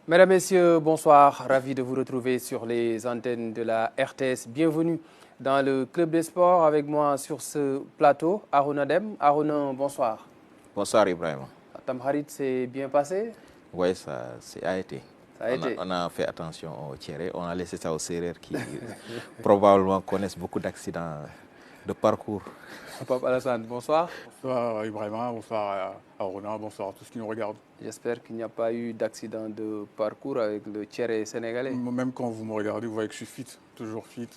Mesdames, Messieurs, bonsoir. Ravi de vous retrouver sur les antennes de la RTS. Bienvenue dans le Club des Sports. Avec moi sur ce plateau, Aruna Dem. Aruna, bonsoir. Bonsoir Ibrahim. Tamharit s'est bien passé? Oui, ça a été. Ça a été. On a fait attention au Thierry. On a laissé ça aux Sérères qui probablement connaissent beaucoup d'accidents de parcours. Papa Alassane, bonsoir. Bonsoir Ibrahima, bonsoir à Ronan, bonsoir à tous qui nous regardent. J'espère qu'il n'y a pas eu d'accident de parcours avec le Thierry sénégalais. Même quand vous me regardez, vous voyez que je suis fit, toujours fit.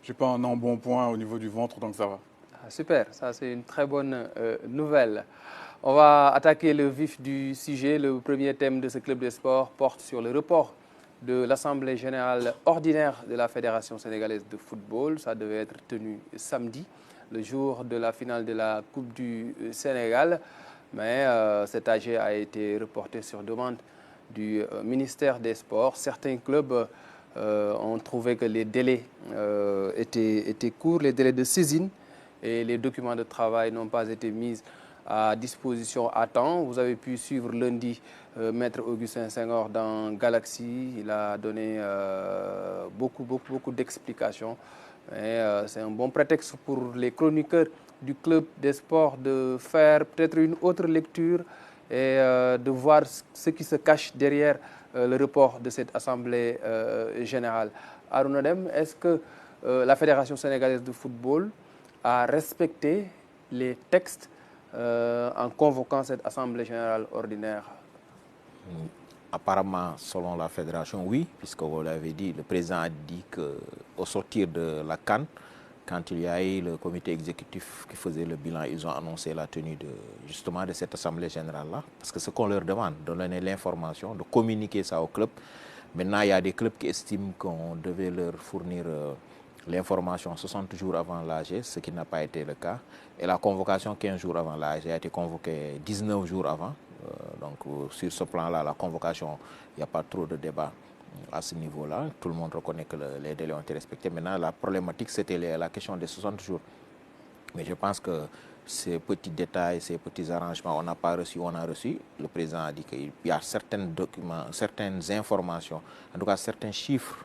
J'ai pas un embonpoint au niveau du ventre, donc ça va. Super, ça c'est une très bonne nouvelle. On va attaquer le vif du sujet. Le premier thème de ce club de sport porte sur le report de l'Assemblée générale ordinaire de la Fédération sénégalaise de football. Ça devait être tenu samedi, le jour de la finale de la Coupe du Sénégal. Mais cet AG a été reporté sur demande du ministère des Sports. Certains clubs ont trouvé que les délais étaient courts, les délais de saisine et les documents de travail n'ont pas été mis à disposition à temps. Vous avez pu suivre lundi Maître Augustin Senghor dans Galaxy. Il a donné beaucoup d'explications. C'est un bon prétexte pour les chroniqueurs du club des sports de faire peut-être une autre lecture et de voir ce qui se cache derrière le report de cette Assemblée générale. Aruna Dem, est-ce que la Fédération sénégalaise de football a respecté les textes en convoquant cette Assemblée générale ordinaire? Apparemment, selon la fédération, oui, puisque vous l'avez dit, le président a dit qu'au sortir de la CAN, quand il y a eu le comité exécutif qui faisait le bilan, ils ont annoncé la tenue justement de cette Assemblée générale-là. Parce que ce qu'on leur demande, de donner l'information, de communiquer ça au club. Maintenant, il y a des clubs qui estiment qu'on devait leur fournir l'information 60 jours avant l'AG, ce qui n'a pas été le cas. Et la convocation 15 jours avant l'AG a été convoquée 19 jours avant. Donc sur ce plan-là, la convocation, il n'y a pas trop de débat à ce niveau-là. Tout le monde reconnaît que les délais ont été respectés. Maintenant, la problématique, c'était la question des 60 jours. Mais je pense que ces petits détails, ces petits arrangements, on n'a pas reçu, on a reçu. Le président a dit qu'il y a certains documents, certaines informations, en tout cas certains chiffres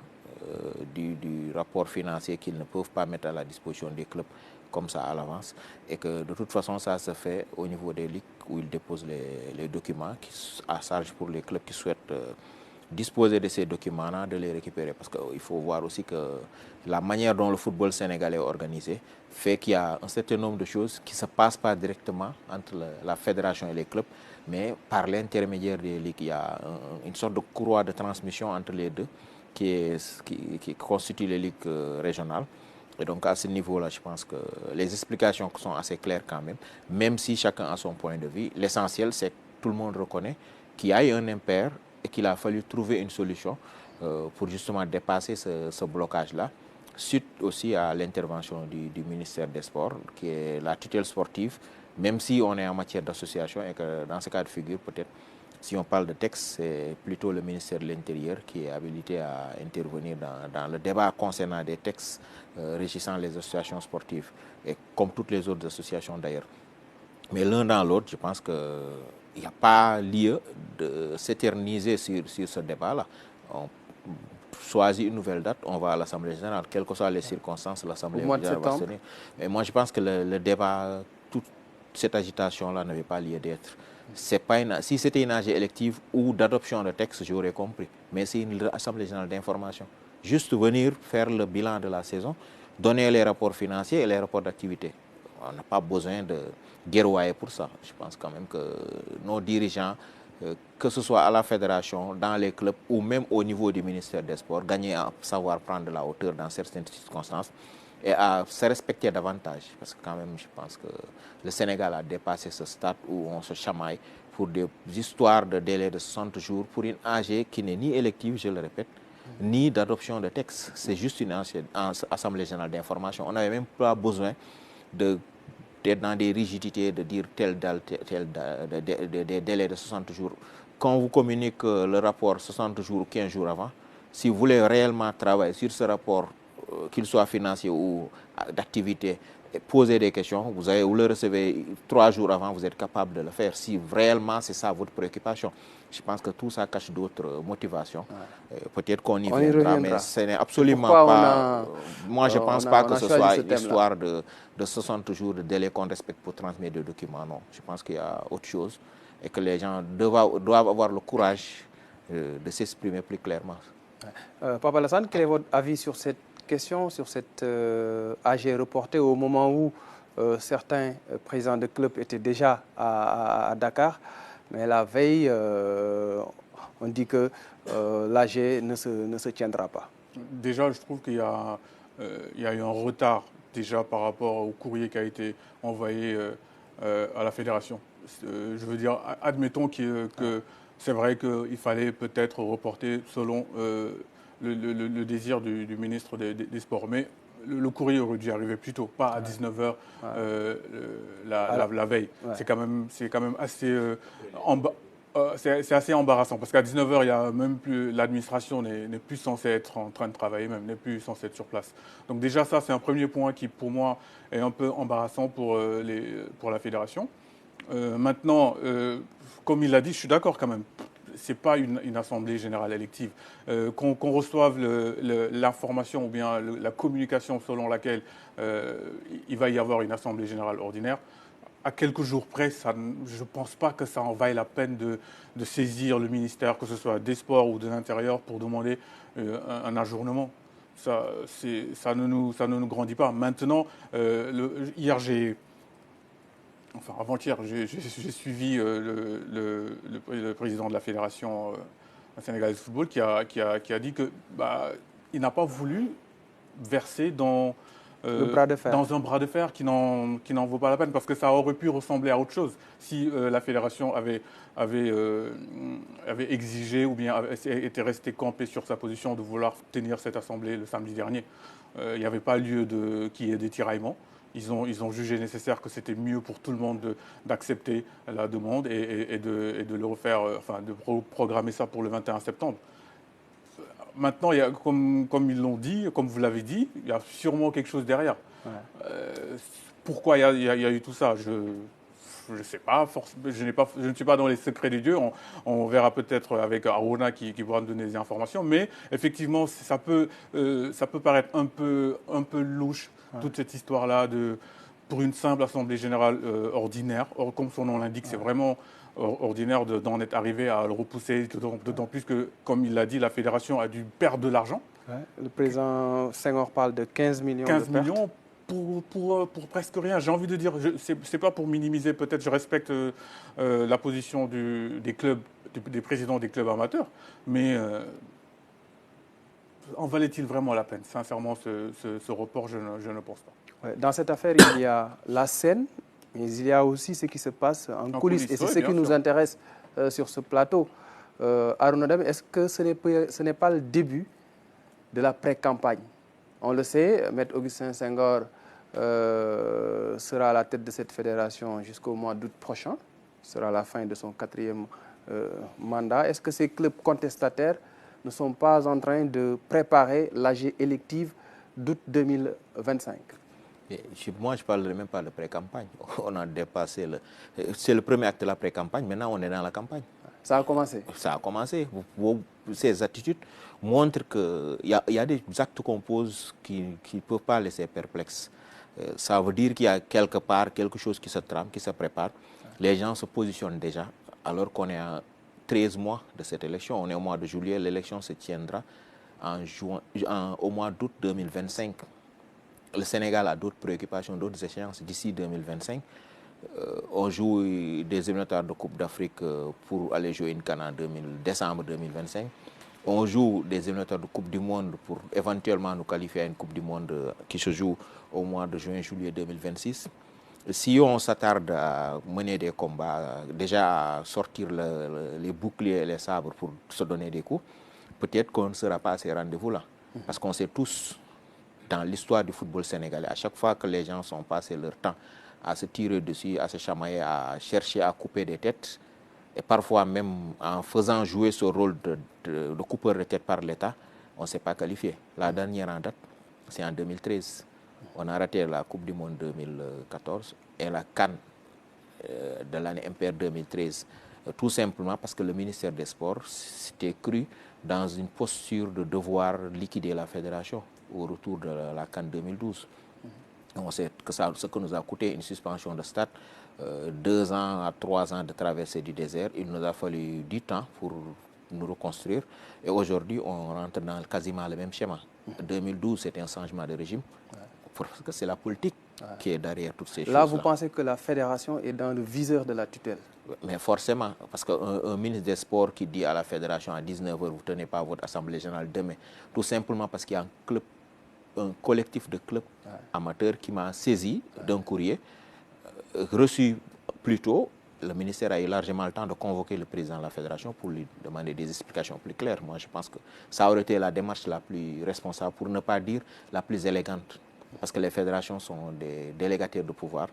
du rapport financier qu'ils ne peuvent pas mettre à la disposition des clubs comme ça à l'avance, et que de toute façon ça se fait au niveau des ligues où ils déposent les documents à charge pour les clubs qui souhaitent disposer de ces documents-là, de les récupérer, parce qu'il faut voir aussi que la manière dont le football sénégalais est organisé fait qu'il y a un certain nombre de choses qui ne se passent pas directement entre la fédération et les clubs, mais par l'intermédiaire des ligues. Il y a une sorte de courroie de transmission entre les deux qui constitue les ligues régionales. Et donc à ce niveau-là, je pense que les explications sont assez claires quand même si chacun a son point de vue. L'essentiel, c'est que tout le monde reconnaît qu'il y a eu un impair et qu'il a fallu trouver une solution pour justement dépasser ce blocage-là, suite aussi à l'intervention du ministère des Sports, qui est la tutelle sportive, même si on est en matière d'association et que dans ce cas de figure, peut-être, si on parle de texte, c'est plutôt le ministère de l'Intérieur qui est habilité à intervenir dans le débat concernant des textes régissant les associations sportives, et comme toutes les autres associations d'ailleurs. Mais l'un dans l'autre, je pense qu'il n'y a pas lieu de s'éterniser sur ce débat-là. On choisit une nouvelle date, on va à l'Assemblée générale, quelles que soient les circonstances, l'Assemblée générale va se tenir. Mais moi, je pense que le débat, toute cette agitation-là n'avait pas lieu d'être. Si c'était une AG élective ou d'adoption de texte, j'aurais compris. Mais c'est une assemblée générale d'information. Juste venir faire le bilan de la saison, donner les rapports financiers et les rapports d'activité. On n'a pas besoin de guerroyer pour ça. Je pense quand même que nos dirigeants, que ce soit à la fédération, dans les clubs ou même au niveau du ministère des Sports, gagnent à savoir prendre de la hauteur dans certaines circonstances et à se respecter davantage. Parce que quand même, je pense que le Sénégal a dépassé ce stade où on se chamaille pour des histoires de délai de 60 jours pour une AG qui n'est ni élective, je le répète, ni d'adoption de texte. C'est juste une assemblée générale d'information. On n'avait même pas besoin d'être dans des rigidités, de dire tel des délais de 60 jours. Quand on vous communique le rapport 60 jours ou 15 jours avant, si vous voulez réellement travailler sur ce rapport qu'il soit financier ou d'activité, poser des questions, vous le recevez 3 jours avant, vous êtes capable de le faire, si réellement c'est ça votre préoccupation. Je pense que tout ça cache d'autres motivations. Peut-être qu'on y reviendra, mais ce n'est absolument pas... moi, je ne pense pas que ce soit une histoire de 60 jours de délai qu'on respecte pour transmettre des documents. Non, je pense qu'il y a autre chose et que les gens doivent avoir le courage de s'exprimer plus clairement. Papa Lassane, quel est votre avis sur cette question, sur cette AG reportée au moment où certains présidents de clubs étaient déjà à Dakar, mais la veille, on dit que l'AG ne se tiendra pas. Déjà, je trouve qu'il y a eu un retard déjà par rapport au courrier qui a été envoyé à la fédération. Je veux dire, admettons que c'est vrai qu'il fallait peut-être reporter selon le désir du ministre des Sports. Mais le courrier aurait dû arriver plus tôt, pas à 19h la veille. Ouais. C'est quand même assez c'est assez embarrassant parce qu'à 19h, il y a même plus, l'administration n'est plus censée être en train de travailler, même n'est plus censée être sur place. Donc déjà ça, c'est un premier point qui pour moi est un peu embarrassant pour la fédération. Maintenant, comme il l'a dit, je suis d'accord quand même. C'est pas une assemblée générale élective. Qu'on reçoive l'information ou bien la communication selon laquelle il va y avoir une assemblée générale ordinaire, à quelques jours près, je ne pense pas que ça en vaille la peine de saisir le ministère, que ce soit des Sports ou de l'Intérieur, pour demander un ajournement. Ça ne nous grandit pas. Maintenant, hier, avant-hier, j'ai suivi le président de la Fédération sénégalaise de football qui a dit que il n'a pas voulu verser dans un bras de fer qui n'en vaut pas la peine, parce que ça aurait pu ressembler à autre chose si la fédération avait exigé ou bien était restée campée sur sa position de vouloir tenir cette assemblée le samedi dernier. Il n'y avait pas lieu qu'il y ait des tiraillements. Ils ont jugé nécessaire que c'était mieux pour tout le monde d'accepter la demande et de le refaire, de programmer ça pour le 21 septembre. Maintenant, il y a, comme ils l'ont dit, comme vous l'avez dit, il y a sûrement quelque chose derrière. Ouais. Pourquoi il y a eu tout ça, je ne sais pas, je ne suis pas dans les secrets des dieux. On verra peut-être avec Aruna qui pourra nous donner des informations. Mais effectivement, ça peut paraître un peu louche, toute cette histoire-là pour une simple assemblée générale ordinaire. Or, comme son nom l'indique, c'est vraiment ordinaire d'en être arrivé à le repousser, d'autant plus que, comme il l'a dit, la fédération a dû perdre de l'argent. Ouais. Le président Senghor parle de 15 millions 15 de pertes. millions pour presque rien. J'ai envie de dire, c'est pas pour minimiser, peut-être je respecte la position des clubs, des présidents des clubs amateurs, mais en valait-il vraiment la peine? Sincèrement, ce report, je ne pense pas. Ouais. Dans cette affaire, il y a la scène, mais il y a aussi ce qui se passe en coulisses. Et c'est ce qui nous intéresse sur ce plateau. Aruna Deme, est-ce que ce n'est pas le début de la pré-campagne? On le sait, Maître Augustin Senghor sera à la tête de cette fédération jusqu'au mois d'août prochain. Ce sera la fin de son 4e mandat. Est-ce que ces clubs contestataires ne sont pas en train de préparer l'AG élective d'août 2025? Moi, je ne parlerai même pas de pré-campagne. On a dépassé c'est le premier acte de la pré-campagne. Maintenant, on est dans la campagne. Ça a commencé. Ça a commencé. Ces attitudes montrent qu'il y a des actes qu'on pose qui ne peuvent pas laisser perplexe. Ça veut dire qu'il y a quelque part quelque chose qui se trame, qui se prépare. Les gens se positionnent déjà, alors qu'on est à 13 mois de cette élection. On est au mois de juillet. L'élection se tiendra au mois d'août 2025. Le Sénégal a d'autres préoccupations, d'autres échéances d'ici 2025. On joue des éliminatoires de Coupe d'Afrique pour aller jouer une CAN en décembre 2025. On joue des éliminatoires de Coupe du Monde pour éventuellement nous qualifier à une Coupe du Monde qui se joue au mois de juin-juillet 2026. Si on s'attarde à mener des combats, déjà à sortir les boucliers et les sabres pour se donner des coups, peut-être qu'on ne sera pas à ces rendez-vous-là. Parce qu'on sait tous, dans l'histoire du football sénégalais, à chaque fois que les gens sont passés leur temps à se tirer dessus, à se chamailler, à chercher à couper des têtes, et parfois même en faisant jouer ce rôle de coupeur de tête par l'État, on ne s'est pas qualifié. La dernière en date, c'est en 2013. On a raté la Coupe du Monde 2014 et la CAN de l'année impaire 2013. Tout simplement parce que le ministère des Sports s'était cru dans une posture de devoir liquider la fédération au retour de la CAN 2012. On sait que ce que nous a coûté une suspension de stade, 2 ans à 3 ans de traversée du désert. Il nous a fallu du temps pour nous reconstruire. Et aujourd'hui, on rentre dans quasiment le même schéma. 2012, c'était un changement de régime. Parce que c'est la politique qui est derrière toutes ces choses-là. Là, vous pensez que la fédération est dans le viseur de la tutelle? Mais forcément, parce qu'un ministre des Sports qui dit à la fédération à 19h, vous ne tenez pas votre assemblée générale demain, tout simplement parce qu'il y a un collectif de clubs amateurs qui m'a saisi d'un courrier reçu plus tôt. Le ministère a eu largement le temps de convoquer le président de la fédération pour lui demander des explications plus claires. Moi, je pense que ça aurait été la démarche la plus responsable, pour ne pas dire la plus élégante. Parce que les fédérations sont des délégataires de pouvoir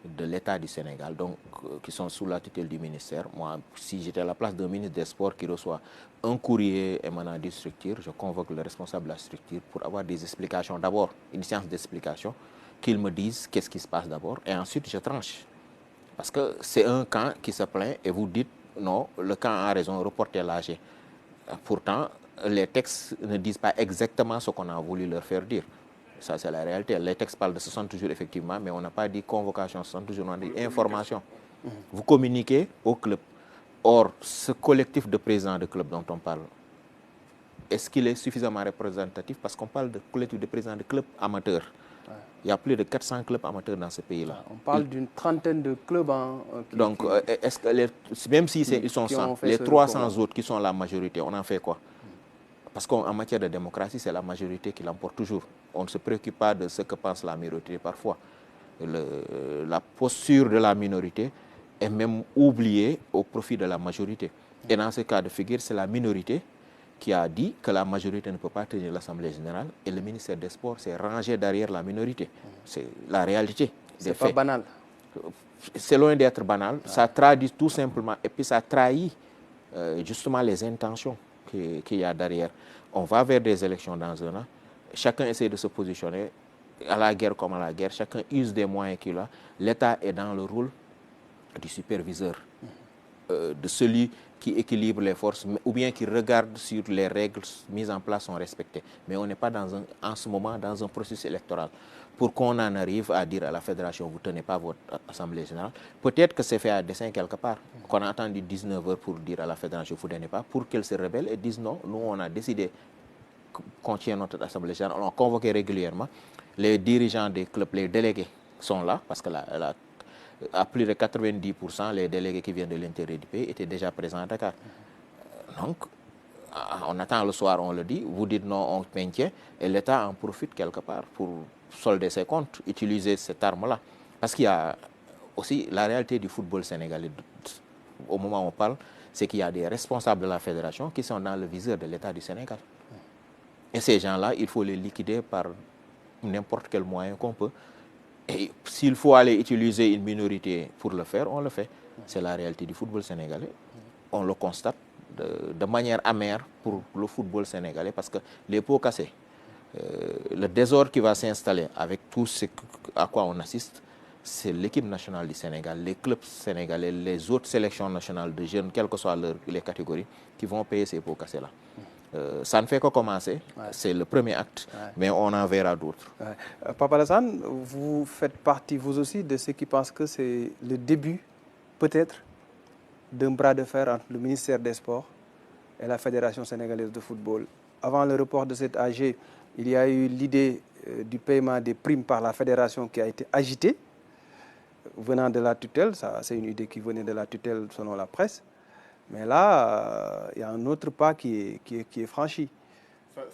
de l'État du Sénégal, donc qui sont sous la tutelle du ministère. Moi, si j'étais à la place d'un ministre des Sports qui reçoit un courrier émanant d'une structure, je convoque le responsable de la structure pour avoir des explications. D'abord, une séance d'explication, qu'ils me disent qu'est-ce qui se passe d'abord, et ensuite je tranche. Parce que c'est un camp qui se plaint et vous dites non, le camp a raison, reportez l'AG. Pourtant, les textes ne disent pas exactement ce qu'on a voulu leur faire dire. Ça, c'est la réalité. Les textes parlent de 60 jours, effectivement, mais on n'a pas dit convocation 60 jours, on a dit information. Vous communiquez au club. Or, ce collectif de présidents de club dont on parle, est-ce qu'il est suffisamment représentatif? Parce qu'on parle de collectif de présidents de clubs amateurs. Il y a plus de 400 clubs amateurs dans ce pays-là. On parle d'une trentaine de clubs. Donc, est-ce que même si ils sont 100, les 300 autres qui sont la majorité, on en fait quoi? Parce qu'en matière de démocratie, c'est la majorité qui l'emporte toujours. On ne se préoccupe pas de ce que pense la minorité parfois. La posture de la minorité est même oubliée au profit de la majorité. Et dans ce cas de figure, c'est la minorité qui a dit que la majorité ne peut pas tenir l'Assemblée générale, et le ministère des Sports s'est rangé derrière la minorité. C'est la réalité. C'est pas banal. C'est loin d'être banal. Ça traduit tout simplement, et puis ça trahit justement les intentions qu'il y a derrière. On va vers des élections dans un an. Chacun essaie de se positionner à la guerre comme à la guerre. Chacun use des moyens qu'il a. L'État est dans le rôle du superviseur, de celui qui équilibre les forces, ou bien qui regarde si les règles mises en place sont respectées. Mais on n'est pas en ce moment dans un processus électoral. Pour qu'on en arrive à dire à la fédération, vous ne tenez pas votre assemblée générale, peut-être que c'est fait à dessein quelque part, qu'on a attendu 19h pour dire à la fédération, vous ne tenez pas, pour qu'elle se rebelle et dise non, nous on a décidé qu'on tient notre assemblée générale, on a convoqué régulièrement. Les dirigeants des clubs, les délégués sont là, parce que à plus de 90%, les délégués qui viennent de l'intérieur du pays étaient déjà présents à Dakar. Donc, on attend le soir, on le dit, vous dites non, on maintient, et l'État en profite quelque part pour solder ses comptes, utiliser cette arme-là. Parce qu'il y a aussi la réalité du football sénégalais. Au moment où on parle, c'est qu'il y a des responsables de la fédération qui sont dans le viseur de l'État du Sénégal. Et ces gens-là, il faut les liquider par n'importe quel moyen qu'on peut. Et s'il faut aller utiliser une minorité pour le faire, on le fait. C'est la réalité du football sénégalais. On le constate de manière amère pour le football sénégalais, parce que les pots cassés, le désordre qui va s'installer avec tout ce à quoi on assiste, c'est l'équipe nationale du Sénégal, les clubs sénégalais, les autres sélections nationales de jeunes, quelles que soient les catégories, qui vont payer ces pots cassés-là. Ça ne fait que commencer, c'est le premier acte, mais on en verra d'autres. Papa Alassane, vous faites partie, vous aussi, de ceux qui pensent que c'est le début, peut-être, d'un bras de fer entre le ministère des Sports et la Fédération sénégalaise de football. Avant le report de cette AG, il y a eu l'idée du paiement des primes par la Fédération qui a été agitée, venant de la tutelle. C'est une idée qui venait de la tutelle selon la presse. Mais là, il y a un autre pas qui est franchi.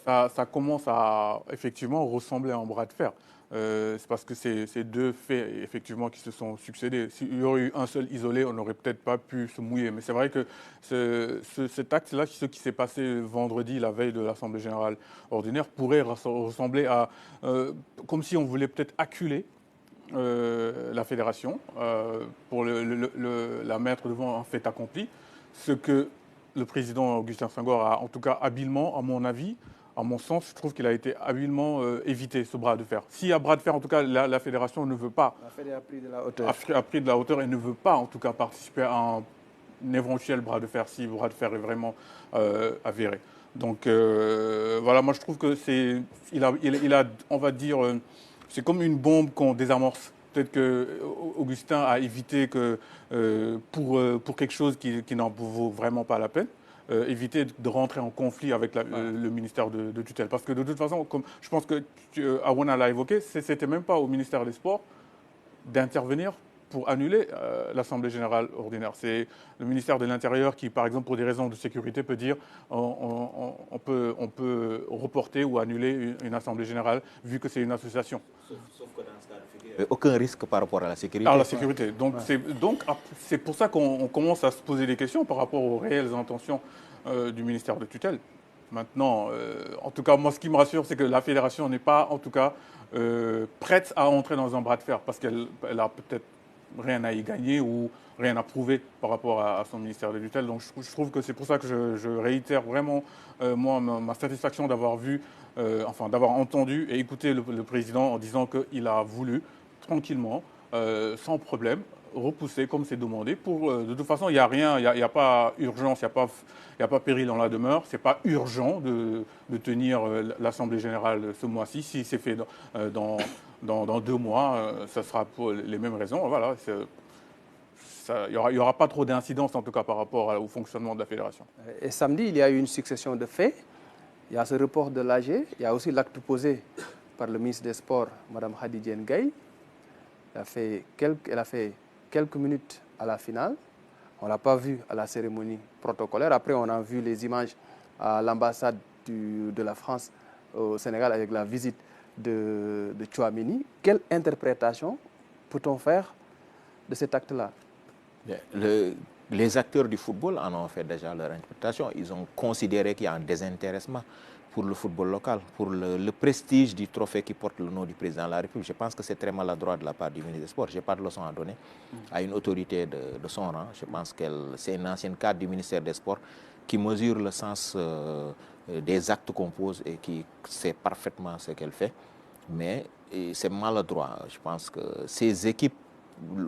Ça commence à effectivement ressembler à un bras de fer. C'est parce que c'est deux faits effectivement qui se sont succédés. S'il y aurait eu un seul isolé, on n'aurait peut-être pas pu se mouiller. Mais c'est vrai que cet acte-là, ce qui s'est passé vendredi, la veille de l'Assemblée générale ordinaire, pourrait ressembler à comme si on voulait peut-être acculer la fédération pour la mettre devant un fait accompli. Ce que le président Augustin Senghor a en tout cas habilement, à mon avis, à mon sens, je trouve qu'il a été habilement évité, ce bras de fer. S'il y a bras de fer, en tout cas, la fédération ne veut pas. La Fédé a pris de la hauteur. A pris de la hauteur et ne veut pas, en tout cas, participer à un éventuel bras de fer, si le bras de fer est vraiment avéré. Donc, voilà, moi, je trouve que on va dire, c'est comme une bombe qu'on désamorce. Peut-être que Augustin a évité que, pour quelque chose qui n'en vaut vraiment pas la peine, éviter de rentrer en conflit avec le ministère de tutelle. Parce que de toute façon, comme je pense que Awana l'a évoqué, c'était même pas au ministère des Sports d'intervenir pour annuler l'Assemblée générale ordinaire. C'est le ministère de l'Intérieur qui, par exemple, pour des raisons de sécurité, peut dire on peut reporter ou annuler une Assemblée générale vu que c'est une association. Sauf que dans ce cas de figure, aucun risque par rapport à la sécurité. À la sécurité. Donc, c'est pour ça qu'on commence à se poser des questions par rapport aux réelles intentions du ministère de tutelle. Maintenant, en tout cas, moi, ce qui me rassure, c'est que la fédération n'est pas, en tout cas, prête à entrer dans un bras de fer parce qu'elle a peut-être rien à y gagner ou rien à prouver par rapport à son ministère de tutelle. Donc, je trouve que c'est pour ça que je réitère vraiment, moi, ma satisfaction d'avoir vu, d'avoir entendu et écouté le président en disant qu'il a voulu, tranquillement, sans problème, repousser comme c'est demandé. De toute façon, il n'y a rien, il n'y a pas urgence, il n'y a pas péril dans la demeure. Ce n'est pas urgent de tenir l'Assemblée générale ce mois-ci. Si c'est fait dans 2 mois, ça sera pour les mêmes raisons. Voilà, il n'y aura pas trop d'incidence, en tout cas, par rapport au fonctionnement de la fédération. Et samedi, il y a eu une succession de faits. Il y a ce report de l'AG. Il y a aussi l'acte posé par le ministre des Sports, Mme Khady Ndiaye. Elle a fait quelques minutes à la finale. On ne l'a pas vu à la cérémonie protocolaire. Après, on a vu les images à l'ambassade de la France au Sénégal avec la visite de Tchouaméni. Quelle interprétation peut-on faire de cet acte-là? Les acteurs du football en ont fait déjà leur interprétation. Ils ont considéré qu'il y a un désintéressement pour le football local, pour le prestige du trophée qui porte le nom du président de la République. Je pense que c'est très maladroit de la part du ministre des Sports. Je n'ai pas de leçon à donner à une autorité de son rang. Je pense que c'est une ancienne cadre du ministère des Sports qui mesure le sens des actes qu'on pose et qui sait parfaitement ce qu'elle fait. Mais c'est maladroit. Je pense que ces équipes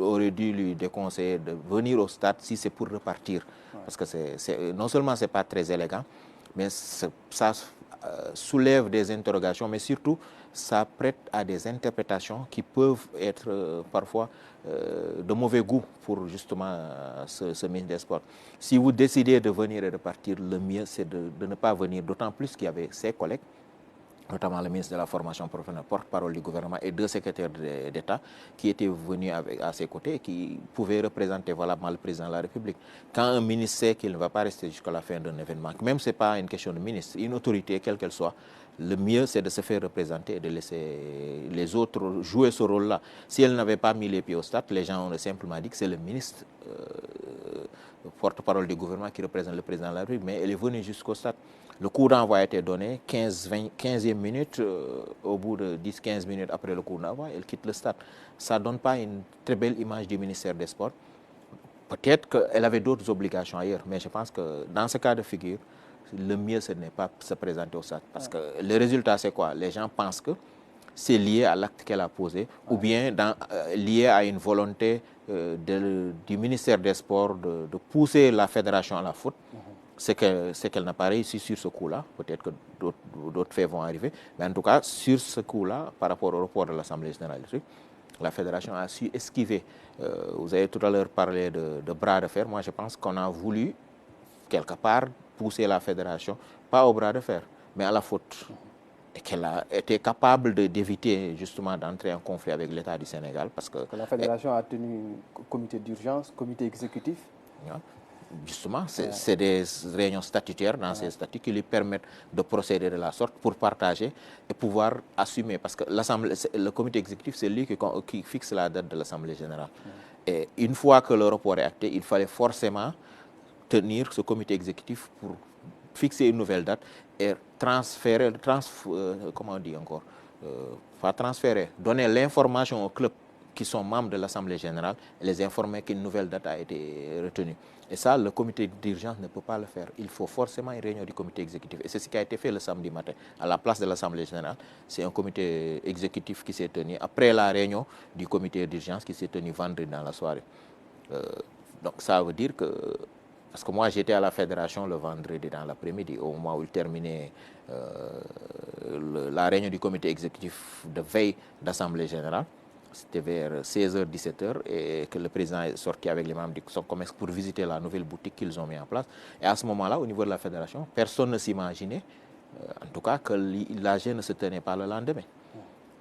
auraient dû lui déconseiller de venir au stade si c'est pour repartir. Ouais. Parce que non seulement ce n'est pas très élégant, mais ça soulève des interrogations, mais surtout ça prête à des interprétations qui peuvent être parfois de mauvais goût pour justement ce ministre des Sports. Si vous décidez de venir et de partir, le mieux c'est de ne pas venir, d'autant plus qu'il y avait ses collègues, notamment le ministre de la formation professionnelle, porte-parole du gouvernement, et 2 secrétaires d'État qui étaient venus à ses côtés et qui pouvaient représenter valablement le président de la République. Quand un ministre sait qu'il ne va pas rester jusqu'à la fin d'un événement, même si ce n'est pas une question de ministre, une autorité, quelle qu'elle soit, le mieux c'est de se faire représenter et de laisser les autres jouer ce rôle-là. Si elle n'avait pas mis les pieds au stade, les gens ont simplement dit que c'est le ministre, porte-parole du gouvernement, qui représente le président de la République, mais elle est venue jusqu'au stade. Le coup d'envoi a été donné, 15e minute, au bout de 10-15 minutes après le coup d'envoi, elle quitte le stade. Ça ne donne pas une très belle image du ministère des Sports. Peut-être qu'elle avait d'autres obligations ailleurs, mais je pense que dans ce cas de figure, le mieux, ce n'est pas se présenter au stade. Parce que le résultat, c'est quoi? Les gens pensent que c'est lié à l'acte qu'elle a posé, ou bien lié à une volonté du ministère des Sports de pousser la fédération à la faute. C'est qu'elle n'a pas réussi sur ce coup-là. Peut-être que d'autres faits vont arriver. Mais en tout cas, sur ce coup-là, par rapport au report de l'Assemblée générale, la fédération a su esquiver. Vous avez tout à l'heure parlé de bras de fer. Moi, je pense qu'on a voulu, quelque part, pousser la fédération, pas au bras de fer, mais à la faute. Et qu'elle a été capable d'éviter justement d'entrer en conflit avec l'État du Sénégal. Parce que la fédération a tenu un comité d'urgence, comité exécutif. Justement, c'est des réunions statutaires dans ces statuts qui lui permettent de procéder de la sorte pour partager et pouvoir assumer. Parce que le comité exécutif, c'est lui qui fixe la date de l'Assemblée générale. Et une fois que le report est acté, il fallait forcément tenir ce comité exécutif pour fixer une nouvelle date et transférer, comment on dit encore, pas transférer, donner l'information aux clubs qui sont membres de l'Assemblée générale et les informer qu'une nouvelle date a été retenue. Et ça, le comité d'urgence ne peut pas le faire. Il faut forcément une réunion du comité exécutif. Et c'est ce qui a été fait le samedi matin. À la place de l'Assemblée générale, c'est un comité exécutif qui s'est tenu après la réunion du comité d'urgence qui s'est tenu vendredi dans la soirée. Donc ça veut dire que... Parce que moi, j'étais à la fédération le vendredi dans l'après-midi, au moment où il terminait la réunion du comité exécutif de veille d'Assemblée générale. C'était vers 16h, 17h, et que le président est sorti avec les membres du Soncomex pour visiter la nouvelle boutique qu'ils ont mis en place. Et à ce moment-là, au niveau de la fédération, personne ne s'imaginait, en tout cas, que l'AG ne se tenait pas le lendemain.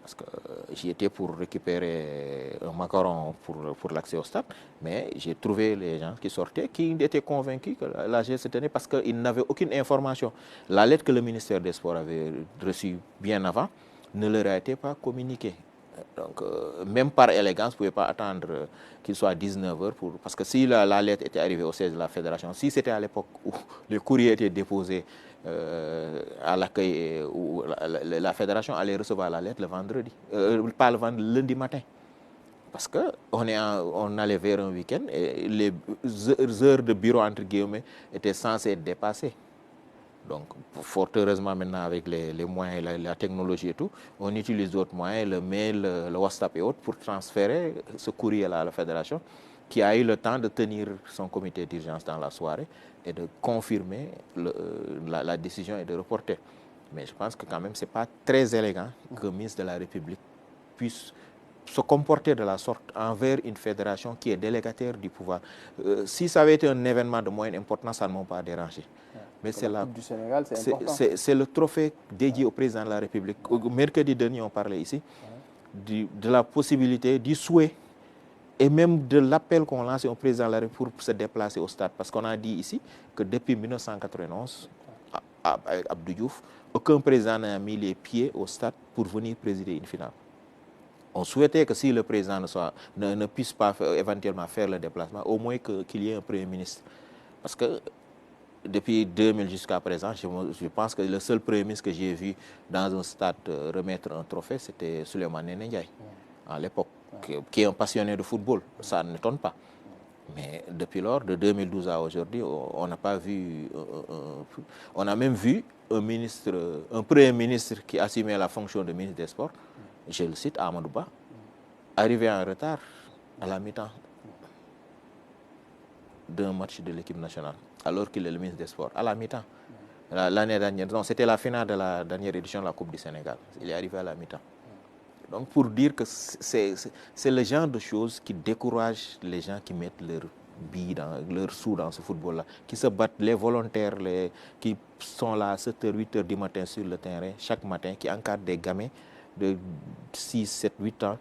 Parce que j'y étais pour récupérer un macaron pour l'accès au stade, mais j'ai trouvé les gens qui sortaient, qui étaient convaincus que l'AG se tenait parce qu'ils n'avaient aucune information. La lettre que le ministère des Sports avait reçue bien avant ne leur a été pas communiquée. Donc, même par élégance, vous ne pouvez pas attendre qu'il soit 19h, parce que si la lettre était arrivée au siège de la fédération, si c'était à l'époque où le courrier était déposé à l'accueil, où la fédération allait recevoir la lettre le vendredi, pas le vendredi, lundi matin. Parce qu'on allait vers un week-end et les heures de bureau, entre guillemets, étaient censées être dépassées. Donc, fort heureusement, maintenant, avec les moyens, la technologie et tout, on utilise d'autres moyens, le mail, le WhatsApp et autres, pour transférer ce courrier-là à la fédération, qui a eu le temps de tenir son comité d'urgence dans la soirée et de confirmer la décision et de reporter. Mais je pense que quand même, ce n'est pas très élégant que le ministre de la République puisse se comporter de la sorte envers une fédération qui est délégataire du pouvoir. Si ça avait été un événement de moyenne importance, ça ne m'a pas dérangé. Mais c'est la Coupe du Sénégal, c'est important. C'est le trophée dédié au président de la République. Mercredi dernier, on parlait ici de la possibilité, du souhait et même de l'appel qu'on lance au président de la République pour se déplacer au stade. Parce qu'on a dit ici que depuis 1991, avec Abdou Diouf, aucun président n'a mis les pieds au stade pour venir présider une finale. On souhaitait que si le président ne puisse pas éventuellement faire le déplacement, au moins qu'il y ait un Premier ministre. Parce que depuis 2000 jusqu'à présent, je pense que le seul Premier ministre que j'ai vu dans un stade remettre un trophée, c'était Souleymane Ndéné Ndiaye, à l'époque, qui est un passionné de football. Ça ne m'étonne pas. Mais depuis lors, de 2012 à aujourd'hui, on n'a pas vu... on a même vu un Premier ministre qui assumait la fonction de ministre des Sports, je le cite, Amadou Ba, arrivé en retard à la mi-temps d'un match de l'équipe nationale, alors qu'il est le ministre des Sports, à la mi-temps. L'année dernière, c'était la finale de la dernière édition de la Coupe du Sénégal. Il est arrivé à la mi-temps. Donc, pour dire que c'est le genre de choses qui découragent les gens qui mettent leur billes, leur sous dans ce football-là, qui se battent, les volontaires, qui sont là à 7h, 8h du matin sur le terrain, chaque matin, qui encadrent des gamins de 6, 7, 8 ans,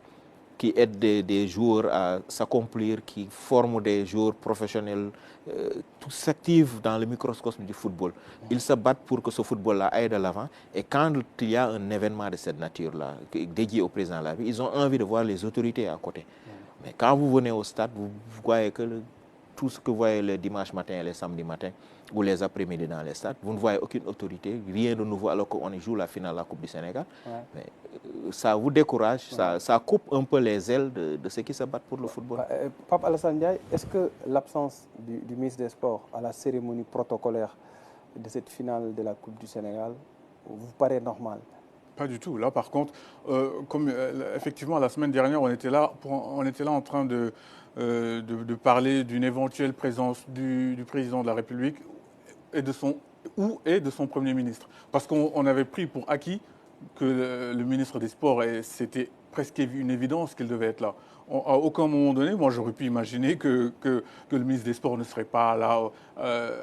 qui aident des joueurs à s'accomplir, qui forment des joueurs professionnels, tous s'activent dans le microcosme du football. Ils se battent pour que ce football-là aille de l'avant. Et quand il y a un événement de cette nature-là, dédié au président de la République, ils ont envie de voir les autorités à côté. Mais quand vous venez au stade, vous voyez que tout ce que vous voyez le dimanche matin et les samedis matins, ou les après-midi dans les stades, vous ne voyez aucune autorité, rien de nouveau alors qu'on joue la finale de la Coupe du Sénégal. Mais ça vous décourage, ça coupe un peu les ailes de ceux qui se battent pour le football. Pape Alassane Ndiaye, est-ce que l'absence du ministre des Sports à la cérémonie protocolaire de cette finale de la Coupe du Sénégal vous paraît normal? Pas du tout. Là, par contre, comme effectivement, la semaine dernière, on était là en train de parler d'une éventuelle présence du président de la République et de son Premier ministre. Parce qu'on avait pris pour acquis que le ministre des Sports, c'était presque une évidence qu'il devait être là. À aucun moment donné, moi, j'aurais pu imaginer que le ministre des Sports ne serait pas là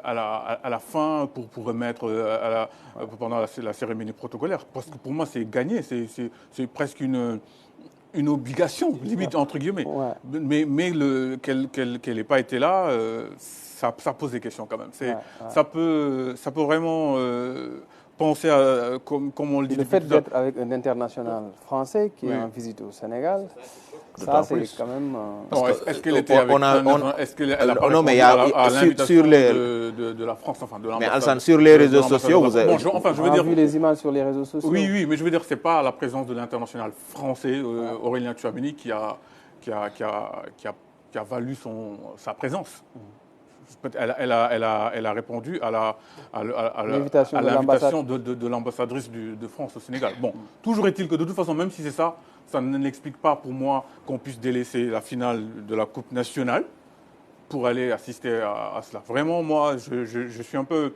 à la fin pour remettre pendant la cérémonie protocolaire. Parce que pour moi, c'est gagné. C'est presque une obligation, limite, entre guillemets. Mais qu'elle n'ait pas été là, ça pose des questions quand même. Ça peut vraiment... penser à, comme on le dit. Le fait d'être avec un international français qui est en visite au Sénégal, ça c'est quand même... Est-ce qu'elle était avec est-ce qu'elle a pas répondu à l'invitation de la France, enfin de l'ambassade? Mais Alassane, sur les réseaux sociaux, vous avez... On a vu les images sur les réseaux sociaux. Oui, mais je veux dire, c'est pas la présence de l'international français, Aurélien Tchouaméni, qui a valu sa présence. Elle a répondu à l'invitation de l'ambassadrice de France au Sénégal. Bon, toujours est-il que de toute façon, même si c'est ça, ça n'explique pas pour moi qu'on puisse délaisser la finale de la Coupe nationale pour aller assister à cela. Vraiment, moi, je suis un peu,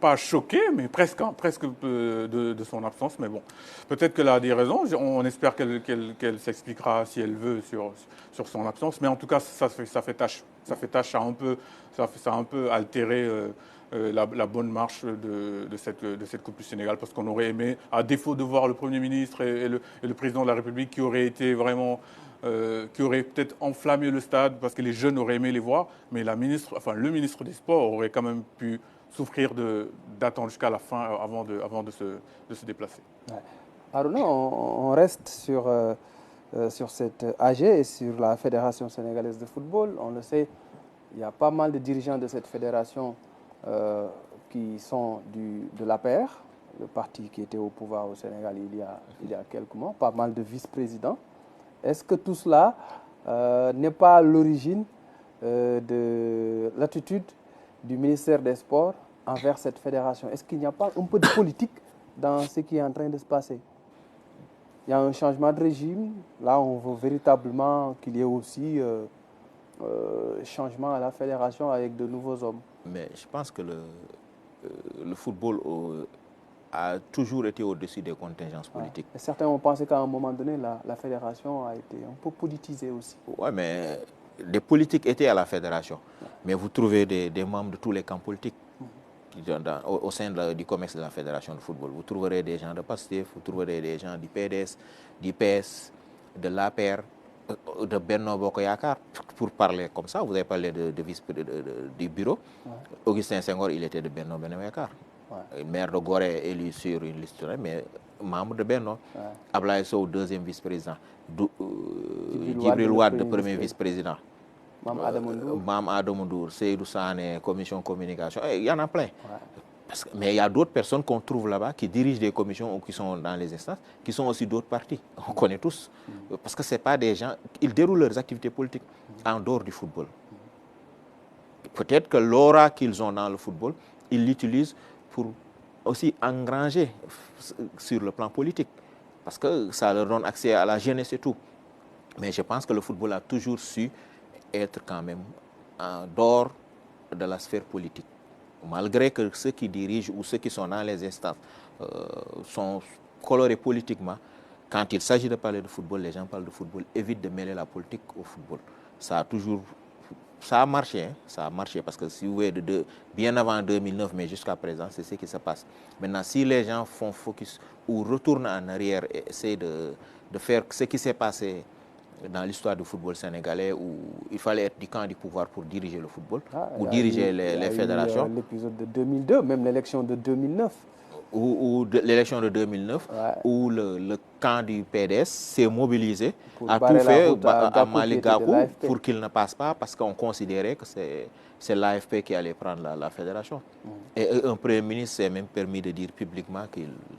pas choqué, mais presque, hein, de son absence. Mais bon, peut-être qu'elle a des raisons. On espère qu'elle s'expliquera si elle veut sur son absence. Mais en tout cas, ça fait tâche. Ça fait tâche, ça a un peu altéré la bonne marche de cette Coupe du Sénégal, parce qu'on aurait aimé, à défaut de voir le Premier ministre et le Président de la République qui auraient été vraiment, qui auraient peut-être enflammé le stade, parce que les jeunes auraient aimé les voir, mais le ministre des Sports aurait quand même pu souffrir d'attendre jusqu'à la fin avant de se déplacer. Ouais. Aruna, on reste sur cette AG et sur la Fédération sénégalaise de football. On le sait, il y a pas mal de dirigeants de cette fédération qui sont de l'APR, le parti qui était au pouvoir au Sénégal il y a quelques mois, pas mal de vice-présidents. Est-ce que tout cela n'est pas l'origine de l'attitude du ministère des Sports envers cette fédération? Est-ce qu'il n'y a pas un peu de politique dans ce qui est en train de se passer? Il y a un changement de régime. Là, on veut véritablement qu'il y ait aussi changement à la fédération avec de nouveaux hommes. Mais je pense que le football a toujours été au-dessus des contingences politiques. Et certains ont pensé qu'à un moment donné, la fédération a été un peu politisée aussi. Oui, mais des politiques étaient à la fédération. Mais vous trouvez des membres de tous les camps politiques au sein du COMEX de la fédération de football. Vous trouverez des gens de PASTEF, vous trouverez des gens du PDS, du PS, de l'APR, de Benno Bokk Yakaar, pour parler comme ça. Vous avez parlé du bureau. Ouais. Augustin Senghor, il était de Benno Bokk Yakaar. Ouais. Maire de Gorée élu sur une liste, mais membre de Benno. Ouais. Ablaye Sow, deuxième vice-président. Djibril Wade, premier vice-président. Mam Adamou Ndour, Seydou Sané, commission communication. Il y en a plein. Ouais. Mais il y a d'autres personnes qu'on trouve là-bas qui dirigent des commissions ou qui sont dans les instances, qui sont aussi d'autres partis. On connaît tous. Parce que ce n'est pas des gens... Ils déroulent leurs activités politiques en dehors du football. Peut-être que l'aura qu'ils ont dans le football, ils l'utilisent pour aussi engranger sur le plan politique. Parce que ça leur donne accès à la jeunesse et tout. Mais je pense que le football a toujours su être quand même en dehors de la sphère politique. Malgré que ceux qui dirigent ou ceux qui sont dans les instances sont colorés politiquement, quand il s'agit de parler de football, les gens parlent de football, évitent de mêler la politique au football. Ça a marché, hein? Ça a marché parce que si vous voyez bien avant 2009, mais jusqu'à présent, c'est ce qui se passe. Maintenant, si les gens font focus ou retournent en arrière et essaient de faire ce qui s'est passé dans l'histoire du football sénégalais, où il fallait être du camp du pouvoir pour diriger le football, ou diriger les fédérations. L'épisode de 2002, même l'élection de 2009. Ou l'élection de 2009, ouais. Où le camp du PDS s'est mobilisé, a tout fait à Malick Gakou pour qu'il ne passe pas, parce qu'on considérait que c'est l'AFP qui allait prendre la fédération. Et un Premier ministre s'est même permis de dire publiquement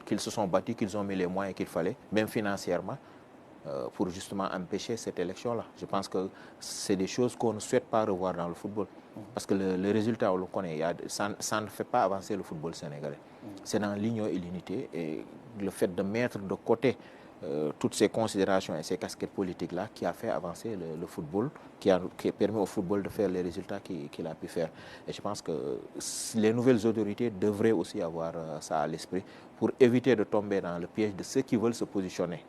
qu'ils se sont battus, qu'ils ont mis les moyens qu'il fallait, même financièrement, pour justement empêcher cette élection-là. Je pense que c'est des choses qu'on ne souhaite pas revoir dans le football. Parce que le résultat, on le connaît, ça ne fait pas avancer le football sénégalais. C'est dans l'union et l'unité. Et le fait de mettre de côté toutes ces considérations et ces casquettes politiques-là qui a fait avancer le football, qui a permis au football de faire les résultats qu'il a pu faire. Et je pense que les nouvelles autorités devraient aussi avoir ça à l'esprit pour éviter de tomber dans le piège de ceux qui veulent se positionner.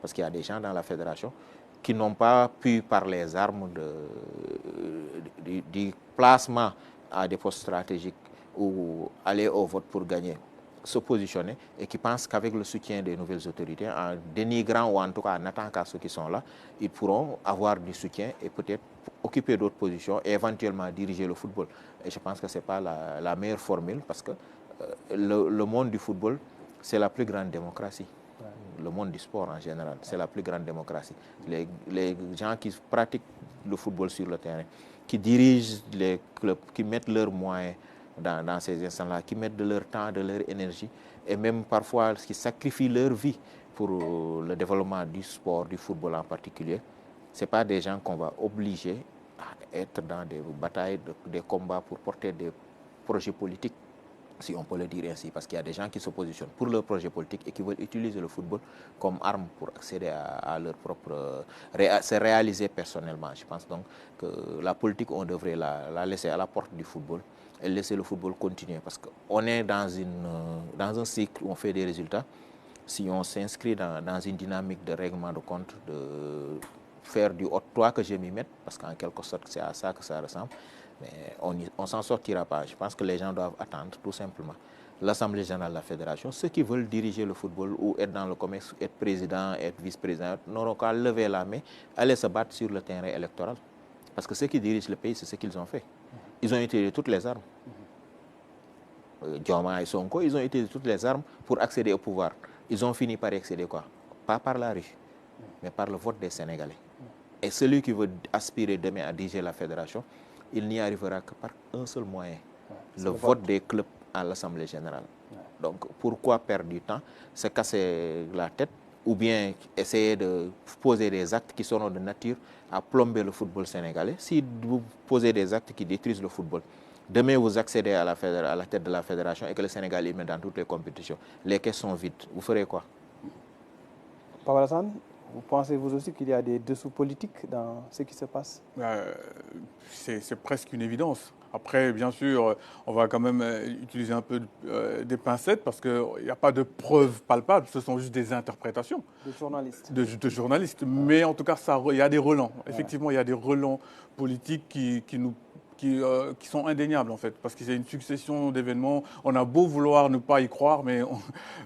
Parce qu'il y a des gens dans la fédération qui n'ont pas pu, par les armes du placement à des postes stratégiques ou aller au vote pour gagner, se positionner, et qui pensent qu'avec le soutien des nouvelles autorités, en dénigrant ou en tout cas en attaquant ceux qui sont là, ils pourront avoir du soutien et peut-être occuper d'autres positions et éventuellement diriger le football. Et je pense que ce n'est pas la meilleure formule, parce que le monde du football, c'est la plus grande démocratie. Le monde du sport en général, c'est la plus grande démocratie. Les gens qui pratiquent le football sur le terrain, qui dirigent les clubs, qui mettent leurs moyens dans ces instants-là, qui mettent de leur temps, de leur énergie, et même parfois qui sacrifient leur vie pour le développement du sport, du football en particulier, ce n'est pas des gens qu'on va obliger être dans des batailles, des combats pour porter des projets politiques, si on peut le dire ainsi, parce qu'il y a des gens qui se positionnent pour leur projet politique et qui veulent utiliser le football comme arme pour accéder à leur propre... se réaliser personnellement. Je pense donc que la politique, on devrait la laisser à la porte du football et laisser le football continuer, parce qu'on est dans un cycle où on fait des résultats. Si on s'inscrit dans une dynamique de règlement de compte, de faire du haut-toi que je m'y mette, parce qu'en quelque sorte, c'est à ça que ça ressemble, mais on ne s'en sortira pas. Je pense que les gens doivent attendre, tout simplement, l'Assemblée générale de la Fédération. Ceux qui veulent diriger le football ou être dans le commerce, être président, être vice-président, n'auront qu'à lever la main, aller se battre sur le terrain électoral. Parce que ceux qui dirigent le pays, c'est ce qu'ils ont fait. Ils ont utilisé toutes les armes. Diomaye et Sonko, ils ont utilisé toutes les armes pour accéder au pouvoir. Ils ont fini par accéder quoi? Pas par la rue, mais par le vote des Sénégalais. Et celui qui veut aspirer demain à diriger la fédération, il n'y arrivera que par un seul moyen, le vote des clubs à l'Assemblée générale. Donc pourquoi perdre du temps, se casser la tête, ou bien essayer de poser des actes qui seront de nature à plomber le football sénégalais? Si vous posez des actes qui détruisent le football, demain vous accédez à la tête de la fédération et que le Sénégal est mis dans toutes les compétitions, les caisses sont vides, vous ferez quoi? Pape Alassane, vous pensez vous aussi qu'il y a des dessous politiques dans ce qui se passe? C'est presque une évidence. Après, bien sûr, on va quand même utiliser un peu des pincettes parce qu'il n'y a pas de preuves palpables, ce sont juste des interprétations. De journalistes. De journalistes. Mais en tout cas, il y a des relents. Effectivement, il y a des relents politiques qui sont indéniables en fait, parce que c'est une succession d'événements. On a beau vouloir ne pas y croire, mais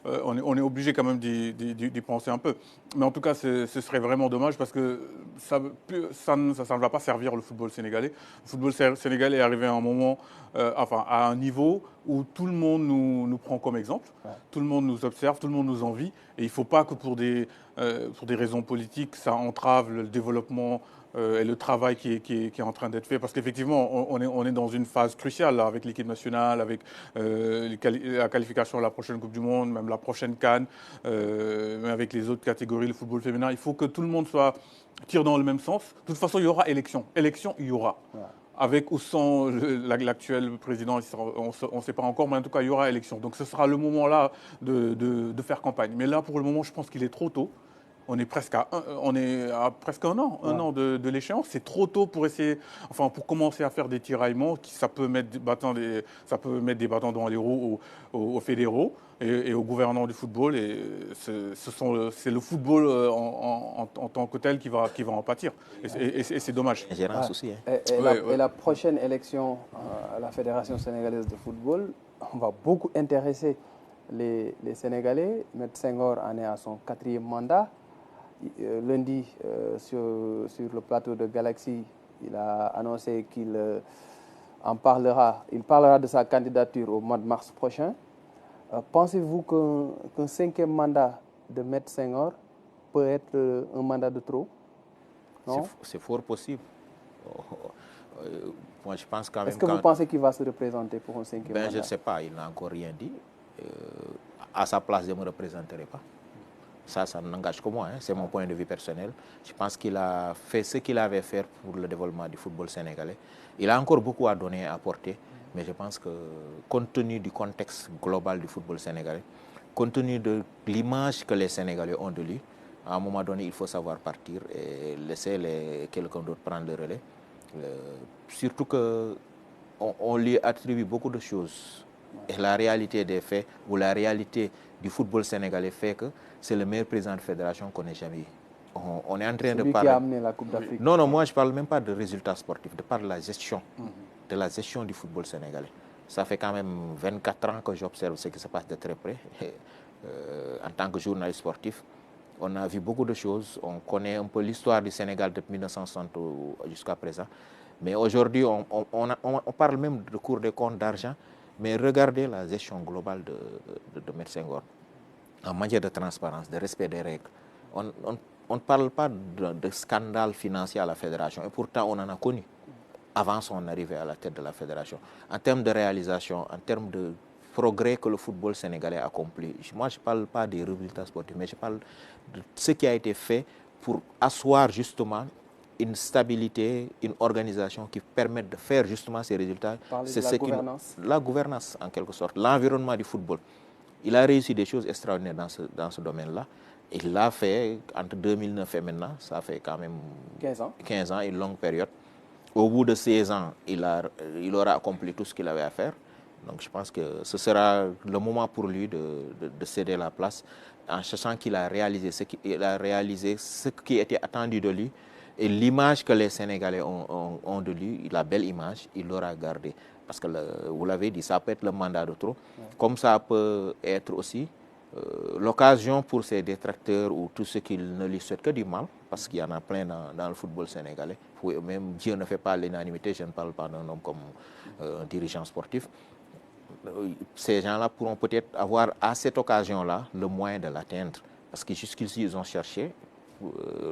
on est obligé quand même d'y penser un peu. Mais en tout cas, ce serait vraiment dommage parce que ça ne va pas servir le football sénégalais. Le football sénégalais est arrivé à un moment, à un niveau où tout le monde nous prend comme exemple, tout le monde nous observe, tout le monde nous envie, et il ne faut pas que pour des raisons politiques, ça entrave le développement et le travail qui est en train d'être fait. Parce qu'effectivement, on est dans une phase cruciale là, avec l'équipe nationale, avec la qualification à la prochaine Coupe du Monde, même la prochaine CAN, même avec les autres catégories, le football féminin. Il faut que tout le monde tire dans le même sens. De toute façon, il y aura élection. Élection, il y aura. Ouais. Avec ou sans l'actuel président, on ne sait pas encore, mais en tout cas, il y aura élection. Donc ce sera le moment là de faire campagne. Mais là, pour le moment, je pense qu'il est trop tôt. On est presque à un an de l'échéance. C'est trop tôt pour pour commencer à faire des tiraillements. Ça peut mettre des bâtons dans les roues aux fédéraux et aux gouvernants du football. Et c'est le football en tant que tel qui va en pâtir. Et c'est dommage. Et la prochaine élection à la Fédération sénégalaise de football, on va beaucoup intéresser les Sénégalais. Maître Senghor en est à son 4e mandat. Lundi, sur le plateau de Galaxy, il a annoncé qu'il parlera de sa candidature au mois de mars prochain. Pensez-vous qu'un 5e mandat de Maître Senghor peut être un mandat de trop? C'est fort possible. Moi, je pense quand même. Est-ce que vous pensez qu'il va se représenter pour un 5e mandat? Je ne sais pas, il n'a encore rien dit. À sa place, je ne me représenterai pas. Ça n'engage que moi, c'est mon point de vue personnel. Je pense qu'il a fait ce qu'il avait fait pour le développement du football sénégalais. Il a encore beaucoup à donner, à apporter, mais je pense que compte tenu du contexte global du football sénégalais, compte tenu de l'image que les Sénégalais ont de lui, à un moment donné, il faut savoir partir et laisser quelqu'un d'autre prendre le relais. Surtout qu'on lui attribue beaucoup de choses. Et la réalité des faits, ou la réalité du football sénégalais fait que c'est le meilleur président de fédération qu'on ait jamais eu. On est en train de parler... qui a amené la Coupe d'Afrique. Non, moi je ne parle même pas de résultats sportifs, je parle de la gestion, de la gestion du football sénégalais. Ça fait quand même 24 ans que j'observe ce qui se passe de très près. En tant que journaliste sportif, on a vu beaucoup de choses. On connaît un peu l'histoire du Sénégal depuis 1960 jusqu'à présent. Mais aujourd'hui, on parle même de Cour des comptes d'argent. Mais regardez la gestion globale de Maître Senghor en matière de transparence, de respect des règles. On ne parle pas de scandale financier à la fédération, et pourtant on en a connu avant son arrivée à la tête de la fédération. En termes de réalisation, en termes de progrès que le football sénégalais a accompli, moi je ne parle pas des résultats sportifs, mais je parle de ce qui a été fait pour asseoir justement une stabilité, une organisation qui permette de faire justement ces résultats. C'est la gouvernance. La gouvernance, en quelque sorte, l'environnement du football. Il a réussi des choses extraordinaires dans ce domaine-là. Il l'a fait entre 2009 et maintenant, ça fait quand même 15 ans, une longue période. Au bout de 16 ans, il aura accompli tout ce qu'il avait à faire. Donc je pense que ce sera le moment pour lui de céder la place, en sachant qu'il a réalisé ce qui était attendu de lui. Et l'image que les Sénégalais ont de lui, la belle image, il l'aura gardée. Parce que, vous l'avez dit, ça peut être le mandat de trop. Ouais. Comme ça peut être aussi l'occasion pour ses détracteurs ou tous ceux qui ne lui souhaitent que du mal, parce qu'il y en a plein dans le football sénégalais. Même Dieu ne fait pas l'unanimité, je ne parle pas d'un homme comme un dirigeant sportif. Ces gens-là pourront peut-être avoir à cette occasion-là le moyen de l'atteindre. Parce que jusqu'ici, ils ont cherché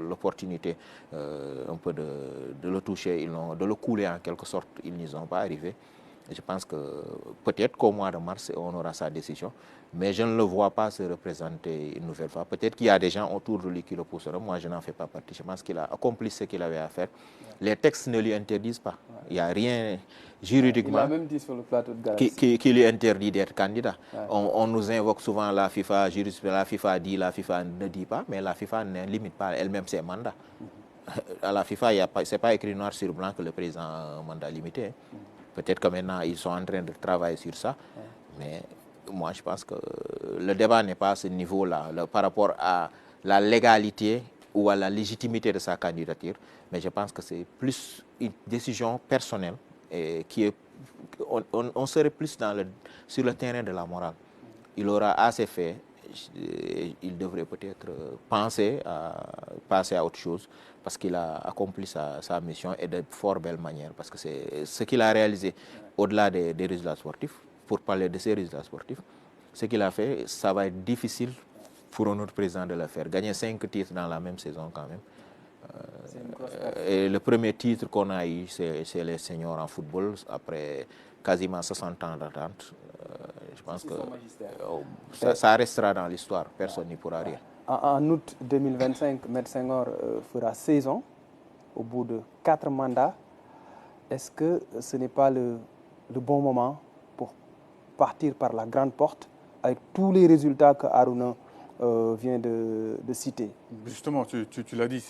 l'opportunité un peu de le toucher, de le couler en quelque sorte, ils n'y sont pas arrivés. Et je pense que peut-être qu'au mois de mars, on aura sa décision. Mais je ne le vois pas se représenter une nouvelle fois. Peut-être qu'il y a des gens autour de lui qui le pousseront. Moi, je n'en fais pas partie. Je pense qu'il a accompli ce qu'il avait à faire. Les textes ne lui interdisent pas. Il n'y a rien juridiquement il a même dit sur le plateau de Galaxy qui lui interdit d'être candidat. On nous invoque souvent la FIFA, la FIFA dit, la FIFA ne dit pas, mais la FIFA ne limite pas elle-même ses mandats. À la FIFA, ce n'est pas écrit noir sur blanc que le président a un mandat limité. Peut-être que maintenant, ils sont en train de travailler sur ça. Mais moi, je pense que le débat n'est pas à ce niveau-là, par rapport à la légalité ou à la légitimité de sa candidature. Mais je pense que c'est plus une décision personnelle et on serait plus sur le terrain de la morale. Il aura assez fait. Il devrait peut-être penser à passer à autre chose parce qu'il a accompli sa mission et de fort belle manière. Parce que c'est ce qu'il a réalisé au-delà des résultats sportifs. Pour parler de ces résultats sportifs, ce qu'il a fait, ça va être difficile pour un autre président de le faire. Gagner 5 titres dans la même saison quand même. Et le premier titre qu'on a eu, c'est les seniors en football, après quasiment 60 ans d'attente. Je pense que ça restera dans l'histoire, personne n'y pourra rien. En août 2025, Maître Senghor fera 16 ans, au bout de 4 mandats. Est-ce que ce n'est pas le bon moment pour partir par la grande porte avec tous les résultats que Harouna vient de citer? Justement, tu l'as dit,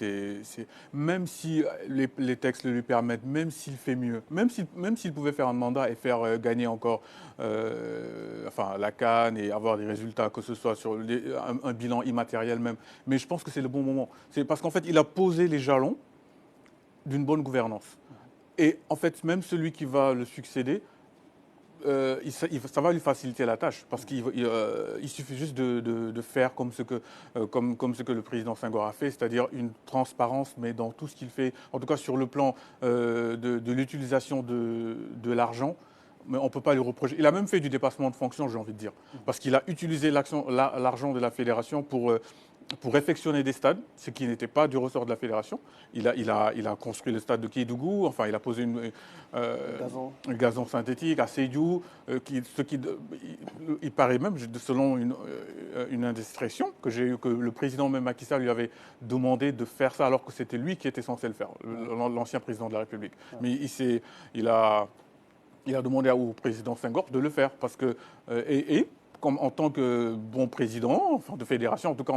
même si les textes le lui permettent, même s'il fait mieux, même s'il pouvait faire un mandat et faire gagner encore la CAN et avoir des résultats, que ce soit sur un bilan immatériel même, mais je pense que c'est le bon moment. C'est parce qu'en fait, il a posé les jalons d'une bonne gouvernance. Et en fait, même celui qui va le succéder, ça va lui faciliter la tâche parce qu'il suffit juste de faire comme ce que le président Senghor a fait, c'est-à-dire une transparence, mais dans tout ce qu'il fait, en tout cas sur le plan de l'utilisation de l'argent. Mais on ne peut pas lui reprocher. Il a même fait du dépassement de fonction, j'ai envie de dire, parce qu'il a utilisé l'argent de la fédération pour réfectionner des stades, ce qui n'était pas du ressort de la fédération. Il a construit le stade de Kédougou, enfin il a posé un gazon synthétique à Sédhiou, il paraît même, selon une indiscrétion que j'ai eue, que le président même Macky Sall lui avait demandé de faire ça alors que c'était lui qui était censé le faire, l'ancien président de la République. Mais il a demandé au président Senghor de le faire parce que comme en tant que bon président, de fédération, en tout cas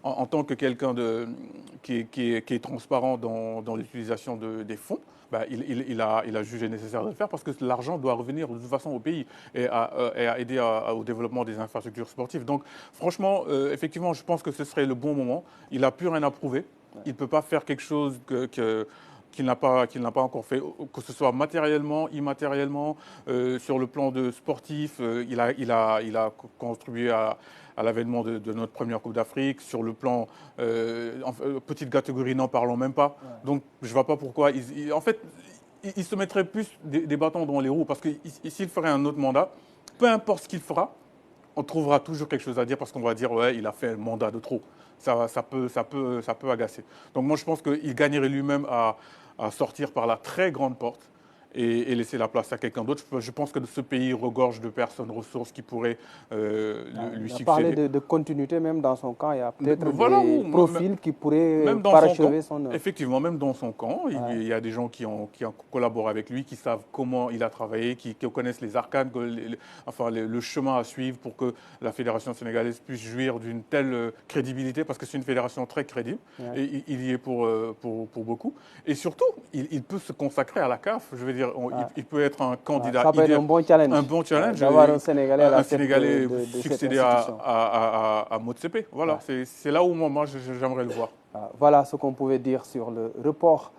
en tant que quelqu'un qui est transparent dans l'utilisation des fonds, il a jugé nécessaire de le faire parce que l'argent doit revenir de toute façon au pays et à aider au développement des infrastructures sportives. Donc franchement, effectivement, je pense que ce serait le bon moment. Il n'a plus rien à prouver. Il ne peut pas faire quelque chose qu'il n'a pas encore fait, que ce soit matériellement, immatériellement, sur le plan de sportif. Il a contribué à l'avènement de notre première Coupe d'Afrique. Sur le plan petite catégorie, n'en parlons même pas. Ouais. Donc je ne vois pas pourquoi. En fait, il se mettrait plus des bâtons dans les roues parce que s'il ferait un autre mandat, peu importe ce qu'il fera, on trouvera toujours quelque chose à dire parce qu'on va dire ouais, il a fait un mandat de trop. Ça peut agacer. Donc moi je pense qu'il gagnerait lui-même à sortir par la très grande porte et laisser la place à quelqu'un d'autre. Je pense que ce pays regorge de personnes ressources qui pourraient lui succéder. Il a parlé de continuité même dans son camp. Il y a peut-être Voilà, des profils qui pourraient même dans parachever son son œuvre. Effectivement, même dans son camp, il y a des gens qui ont collaboré avec lui, qui savent comment il a travaillé, qui connaissent les arcanes, le chemin à suivre pour que la fédération sénégalaise puisse jouir d'une telle crédibilité, parce que c'est une fédération très crédible, et il y est pour beaucoup. Et surtout, il peut se consacrer à la CAF. Je veux dire, il peut être un candidat ça peut être un bon challenge. Un bon challenge. D'avoir un Sénégalais à la tête Sénégalais de succéder à Motsepe. Voilà, c'est là où moi j'aimerais le voir. Voilà ce qu'on pouvait dire sur le report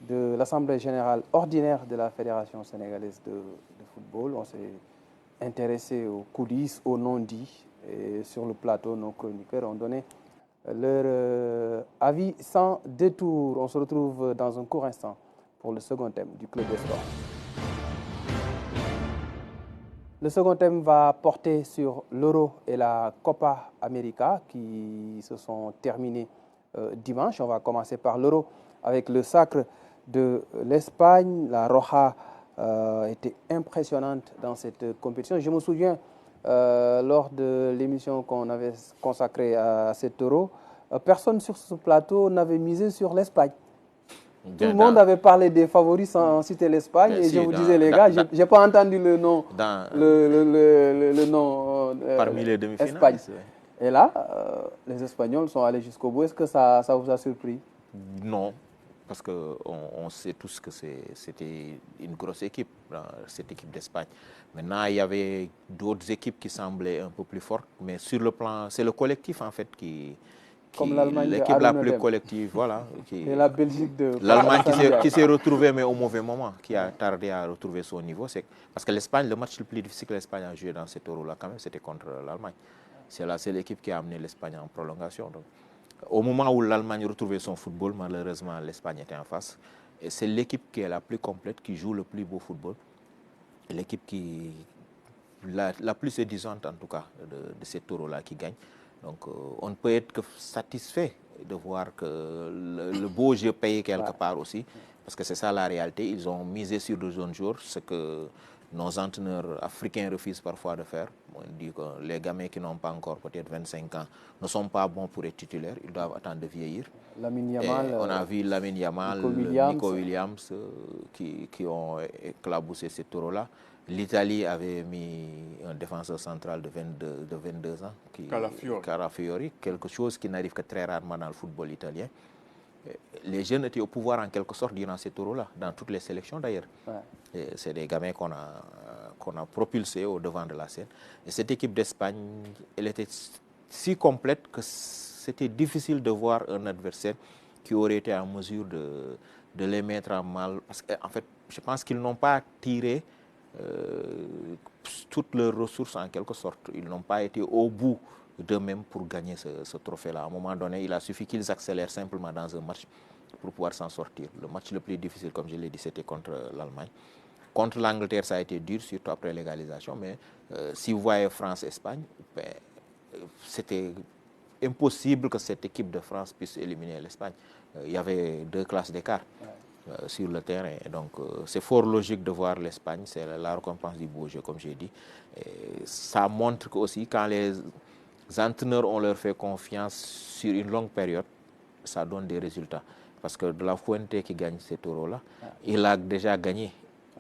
de l'Assemblée générale ordinaire de la Fédération sénégalaise de football. On s'est intéressé aux coulisses, aux non-dits. Et sur le plateau, nos chroniqueurs ont donné leur avis sans détour. On se retrouve dans un court instant pour le second thème du Club des Sports. Le second thème va porter sur l'Euro et la Copa América qui se sont terminés dimanche. On va commencer par l'Euro avec le sacre de l'Espagne. La Roja était impressionnante dans cette compétition. Je me souviens, lors de l'émission qu'on avait consacrée à cet Euro, personne sur ce plateau n'avait misé sur l'Espagne. Tout le monde avait parlé des favoris sans citer l'Espagne. Et je vous disais, les gars, je n'ai pas entendu le nom. Le nom parmi les demi-finales. Espagne. Et là, les Espagnols sont allés jusqu'au bout. Est-ce que ça vous a surpris? Non, parce qu'on sait tous que c'était une grosse équipe, cette équipe d'Espagne. Maintenant, il y avait d'autres équipes qui semblaient un peu plus fortes, mais sur le plan, c'est le collectif en fait comme l'Allemagne, l'équipe la plus collective, voilà. Et la Belgique de... L'Allemagne qui s'est retrouvée, mais au mauvais moment, qui a tardé à retrouver son niveau. Parce que l'Espagne, le match le plus difficile que l'Espagne a joué dans cet Euro-là, quand même, c'était contre l'Allemagne. C'est la seule équipe qui a amené l'Espagne en prolongation. Donc, au moment où l'Allemagne retrouvait son football, malheureusement, l'Espagne était en face. Et c'est l'équipe qui est la plus complète, qui joue le plus beau football. L'équipe qui la plus séduisante, en tout cas, de cet Euro-là qui gagne. Donc, on ne peut être que satisfait de voir que le beau jeu paye quelque part aussi, parce que c'est ça la réalité. Ils ont misé sur de jeunes joueurs, ce que nos entraîneurs africains refusent parfois de faire. On dit que les gamins qui n'ont pas encore peut-être 25 ans ne sont pas bons pour être titulaires, ils doivent attendre de vieillir. On a vu Lamine Yamal, Nico Williams qui ont éclaboussé ce Euro-là. L'Italie avait mis un défenseur central de 22 ans, Calafiori, quelque chose qui n'arrive que très rarement dans le football italien. Les jeunes étaient au pouvoir en quelque sorte durant ce Euro-là, dans toutes les sélections d'ailleurs. C'est des gamins qu'on a propulsés au devant de la scène. Et cette équipe d'Espagne, elle était si complète que c'était difficile de voir un adversaire qui aurait été en mesure de les mettre en mal. Parce qu'en fait, je pense qu'ils n'ont pas tiré toutes leurs ressources en quelque sorte. Ils n'ont pas été au bout d'eux-mêmes pour gagner ce trophée-là. À un moment donné, il a suffi qu'ils accélèrent simplement dans un match pour pouvoir s'en sortir. Le match le plus difficile, comme je l'ai dit, c'était contre l'Allemagne. Contre l'Angleterre, ça a été dur, surtout après l'égalisation. Mais si vous voyez France-Espagne, c'était impossible que cette équipe de France puisse éliminer l'Espagne. Il y avait 2 classes d'écart sur le terrain. Donc, c'est fort logique de voir l'Espagne. C'est la récompense du beau jeu, comme j'ai dit. Et ça montre aussi, quand les entraîneurs ont leur fait confiance sur une longue période, ça donne des résultats. Parce que De La Fuente qui gagne cet Euro-là, il a déjà gagné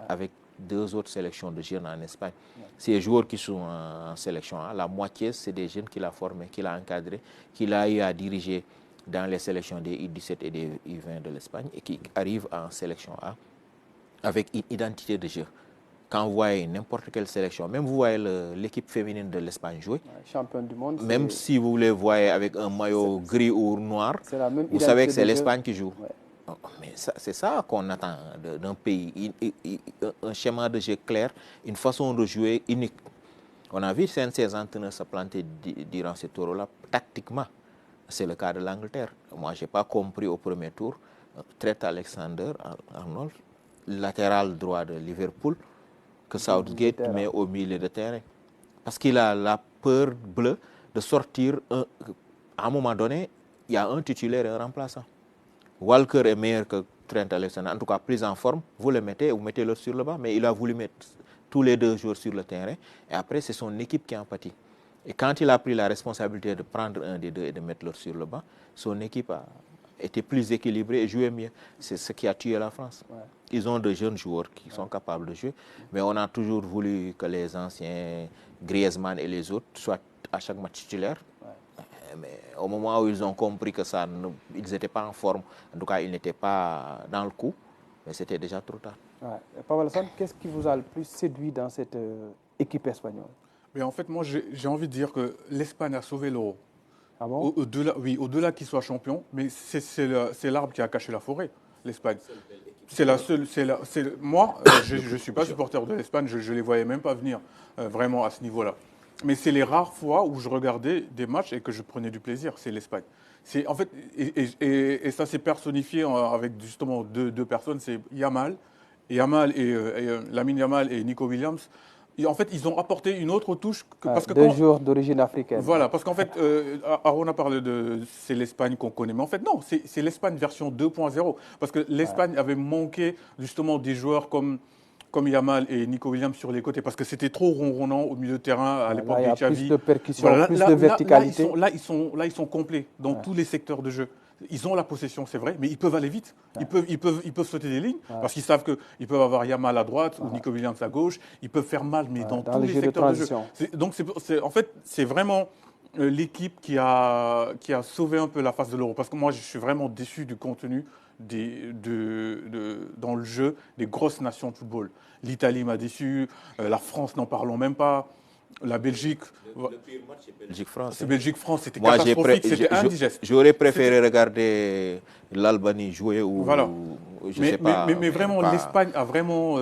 avec 2 autres sélections de jeunes en Espagne. Ces joueurs qui sont en sélection A, la moitié, c'est des jeunes qu'il a formés, qu'il a encadrés, qu'il a eu à diriger dans les sélections des U17 et des U20 de l'Espagne et qui arrivent en sélection A avec une identité de jeu. Quand vous voyez n'importe quelle sélection, même vous voyez l'équipe féminine de l'Espagne jouer, championne du monde, même si vous les voyez avec un maillot gris ou noir, vous savez que c'est l'Espagne qui joue. Mais c'est ça qu'on attend d'un pays, un schéma de jeu clair, une façon de jouer unique. On a vu ces entraîneurs se planter durant ce tour-là, tactiquement. C'est le cas de l'Angleterre. Moi, je n'ai pas compris au premier tour. Trent Alexander-Arnold, latéral droit de Liverpool, que Southgate met au milieu de terrain. Parce qu'il a la peur bleue de sortir. À un moment donné, il y a un titulaire et un remplaçant. Walker est meilleur que Trent Alexander, en tout cas pris en forme, vous mettez-le sur le banc, mais il a voulu mettre tous les 2 joueurs sur le terrain. Et après, c'est son équipe qui en pâtit. Et quand il a pris la responsabilité de prendre un des 2 et de mettre l'autre sur le banc, son équipe a été plus équilibrée et joué mieux. C'est ce qui a tué la France. Ouais. Ils ont de jeunes joueurs qui sont capables de jouer, mais on a toujours voulu que les anciens, Griezmann et les autres, soient à chaque match titulaires. Mais au moment où ils ont compris que ils n'étaient pas en forme, en tout cas ils n'étaient pas dans le coup, mais c'était déjà trop tard. Ouais. Pavel San, qu'est-ce qui vous a le plus séduit dans cette équipe espagnole? Mais en fait, moi j'ai envie de dire que l'Espagne a sauvé l'Euro. Ah bon? Au-delà qu'il soit champion, mais c'est l'arbre qui a caché la forêt, l'Espagne. C'est la seule. Moi, je ne suis pas supporter de l'Espagne, je ne les voyais même pas venir vraiment à ce niveau-là. Mais c'est les rares fois où je regardais des matchs et que je prenais du plaisir, c'est l'Espagne. En fait, et ça s'est personnifié avec justement deux personnes, c'est Lamine Yamal et Nico Williams. Et en fait, ils ont apporté une autre touche. Parce que 2 joueurs d'origine africaine. Voilà, parce qu'en fait, Aaron a parlé c'est l'Espagne qu'on connaît. Mais en fait, non, c'est l'Espagne version 2.0. Parce que l'Espagne avait manqué justement des joueurs comme Yamal et Nico Williams sur les côtés, parce que c'était trop ronronnant au milieu de terrain à l'époque de Xavi. Plus de percussion, plus de verticalité. Là, ils sont complets dans tous les secteurs de jeu. Ils ont la possession, c'est vrai, mais ils peuvent aller vite. Ils peuvent sauter des lignes, parce qu'ils savent qu'ils peuvent avoir Yamal à droite ou Nico Williams à gauche. Ils peuvent faire mal, mais dans tous les secteurs de jeu. Donc, en fait, c'est vraiment l'équipe qui a sauvé un peu la face de l'Euro. Parce que moi, je suis vraiment déçu du contenu dans le jeu des grosses nations de football. L'Italie m'a déçu, la France, n'en parlons même pas, la Belgique. Le pire match, c'est Belgique-France. C'est Belgique-France, c'était catastrophique, c'était indigeste. J'aurais préféré regarder l'Albanie jouer ou... Voilà. Mais vraiment, pas... l'Espagne a vraiment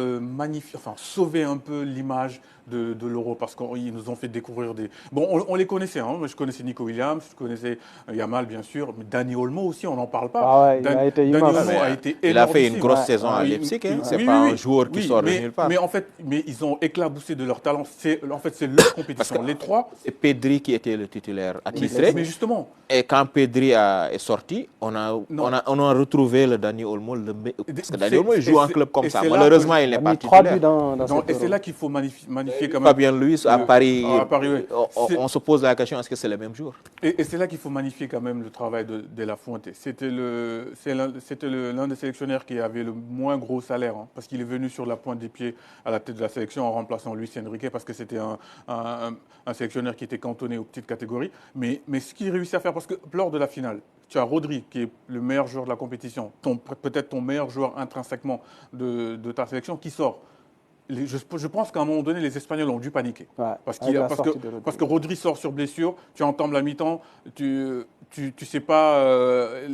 sauvé un peu l'image de l'Euro, parce qu'ils nous ont fait découvrir des... Bon, on les connaissait, hein. Je connaissais Nico Williams, je connaissais Yamal, bien sûr, mais Dani Olmo aussi, on n'en parle pas. Ah ouais, Dani Olmo a été il a fait une grosse saison à Leipzig, c'est pas un joueur qui sort de nulle part. Mais en fait, ils ont éclaboussé de leur talent. C'est leur compétition, les trois. C'est Pedri qui était le titulaire attitré. Mais justement. Et quand Pedri est sorti, on a retrouvé le Dani Olmo. Parce que Dani Olmo joue en club comme ça. Malheureusement, il n'est pas titulaire. Et c'est là qu'il faut magnifier quand même. Fabien Luiz à Paris, oui. on se pose la question, est-ce que c'est le même jour? Et c'est là qu'il faut magnifier quand même le travail de La Fuente. C'était l'un des sélectionneurs qui avait le moins gros salaire, hein, parce qu'il est venu sur la pointe des pieds à la tête de la sélection en remplaçant Luis Enrique, parce que c'était un sélectionneur qui était cantonné aux petites catégories. Mais ce qu'il réussit à faire, parce que lors de la finale, tu as Rodri, qui est le meilleur joueur de la compétition, peut-être ton meilleur joueur intrinsèquement de ta sélection, qui sort. Je pense qu'à un moment donné, les Espagnols ont dû paniquer. Ouais, parce que Rodri sort sur blessure, tu entends la mi-temps, tu sais pas,